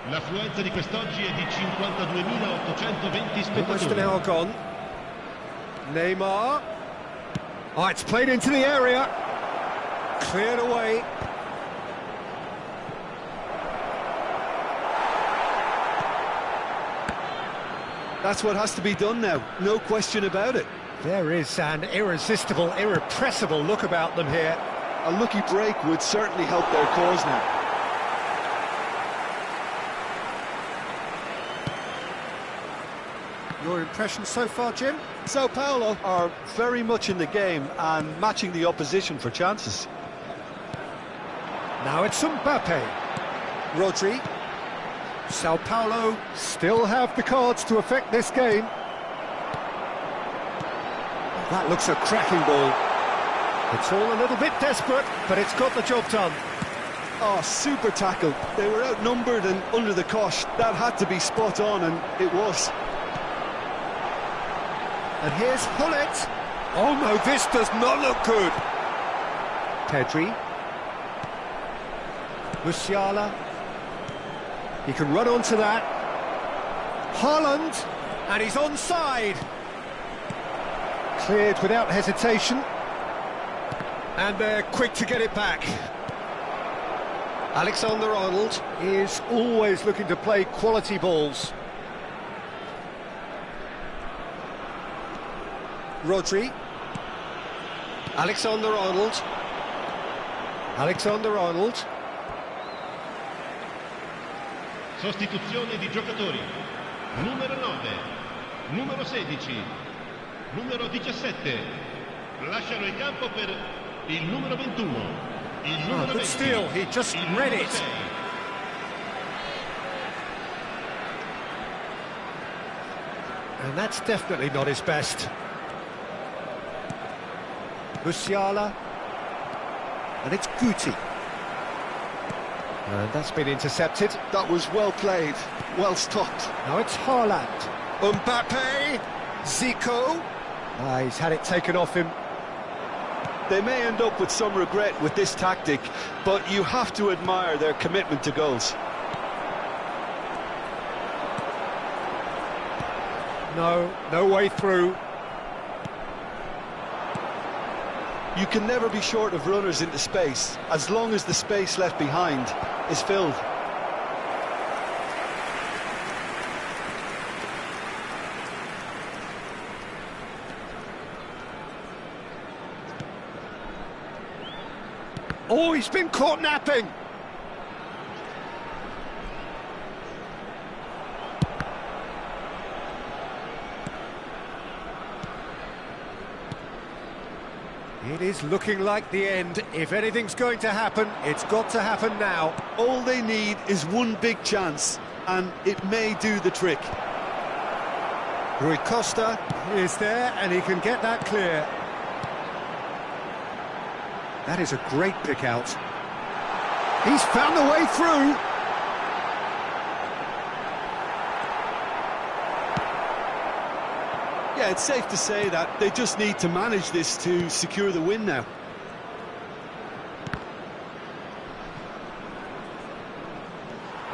L'affluenza di quest'oggi è di 52.820 Almost an spettatori. hour gone. Neymar. Oh, it's played into the area. Cleared away. That's what has to be done now, no question about it. There is an irresistible, irrepressible look about them here. A lucky break would certainly help their cause now. Your impression so far, Jim? Sao Paulo are very much in the game and matching the opposition for chances. Now it's Mbappe. Rodri. Sao Paulo still have the cards to affect this game. That looks a cracking ball. It's all a little bit desperate, but it's got the job done. Oh, super tackle. They were outnumbered and under the cosh. That had to be spot on, and it was. And here's Hullet. Oh no, this does not look good. Pedri. Musiala. He can run onto that. Haaland. And he's onside. Cleared without hesitation. And they're quick to get it back. Alexander-Arnold is always looking to play quality balls. Rodri. Alexander-Arnold. Alexander-Arnold. Sostituzione di giocatori. Numero 9, numero 16, numero 17. Lasciano il campo per il numero 21, il numero 20. Good steal, he just read it. 6. And that's definitely not his best. Musiala. And it's Guti. And that's been intercepted. That was well played, well stopped. Now it's Haaland. Mbappe. Zico. He's had it taken off him. They may end up with some regret with this tactic, but you have to admire their commitment to goals. No way through. You can never be short of runners into space, as long as the space left behind is filled. Oh, he's been caught napping. It is looking like the end. If anything's going to happen, it's got to happen now. All they need is one big chance, and it may do the trick. Rui Costa is there, and he can get that clear. That is a great pick out. He's found the way through. Yeah, it's safe to say that they just need to manage this to secure the win now.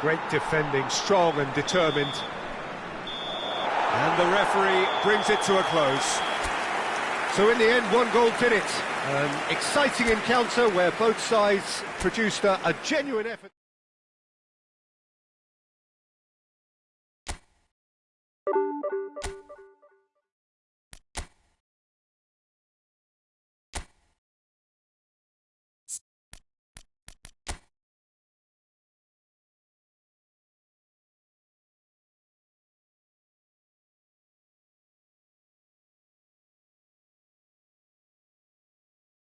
Great defending, strong and determined. And the referee brings it to a close. So in the end, one goal did it. An exciting encounter where both sides produced a genuine effort.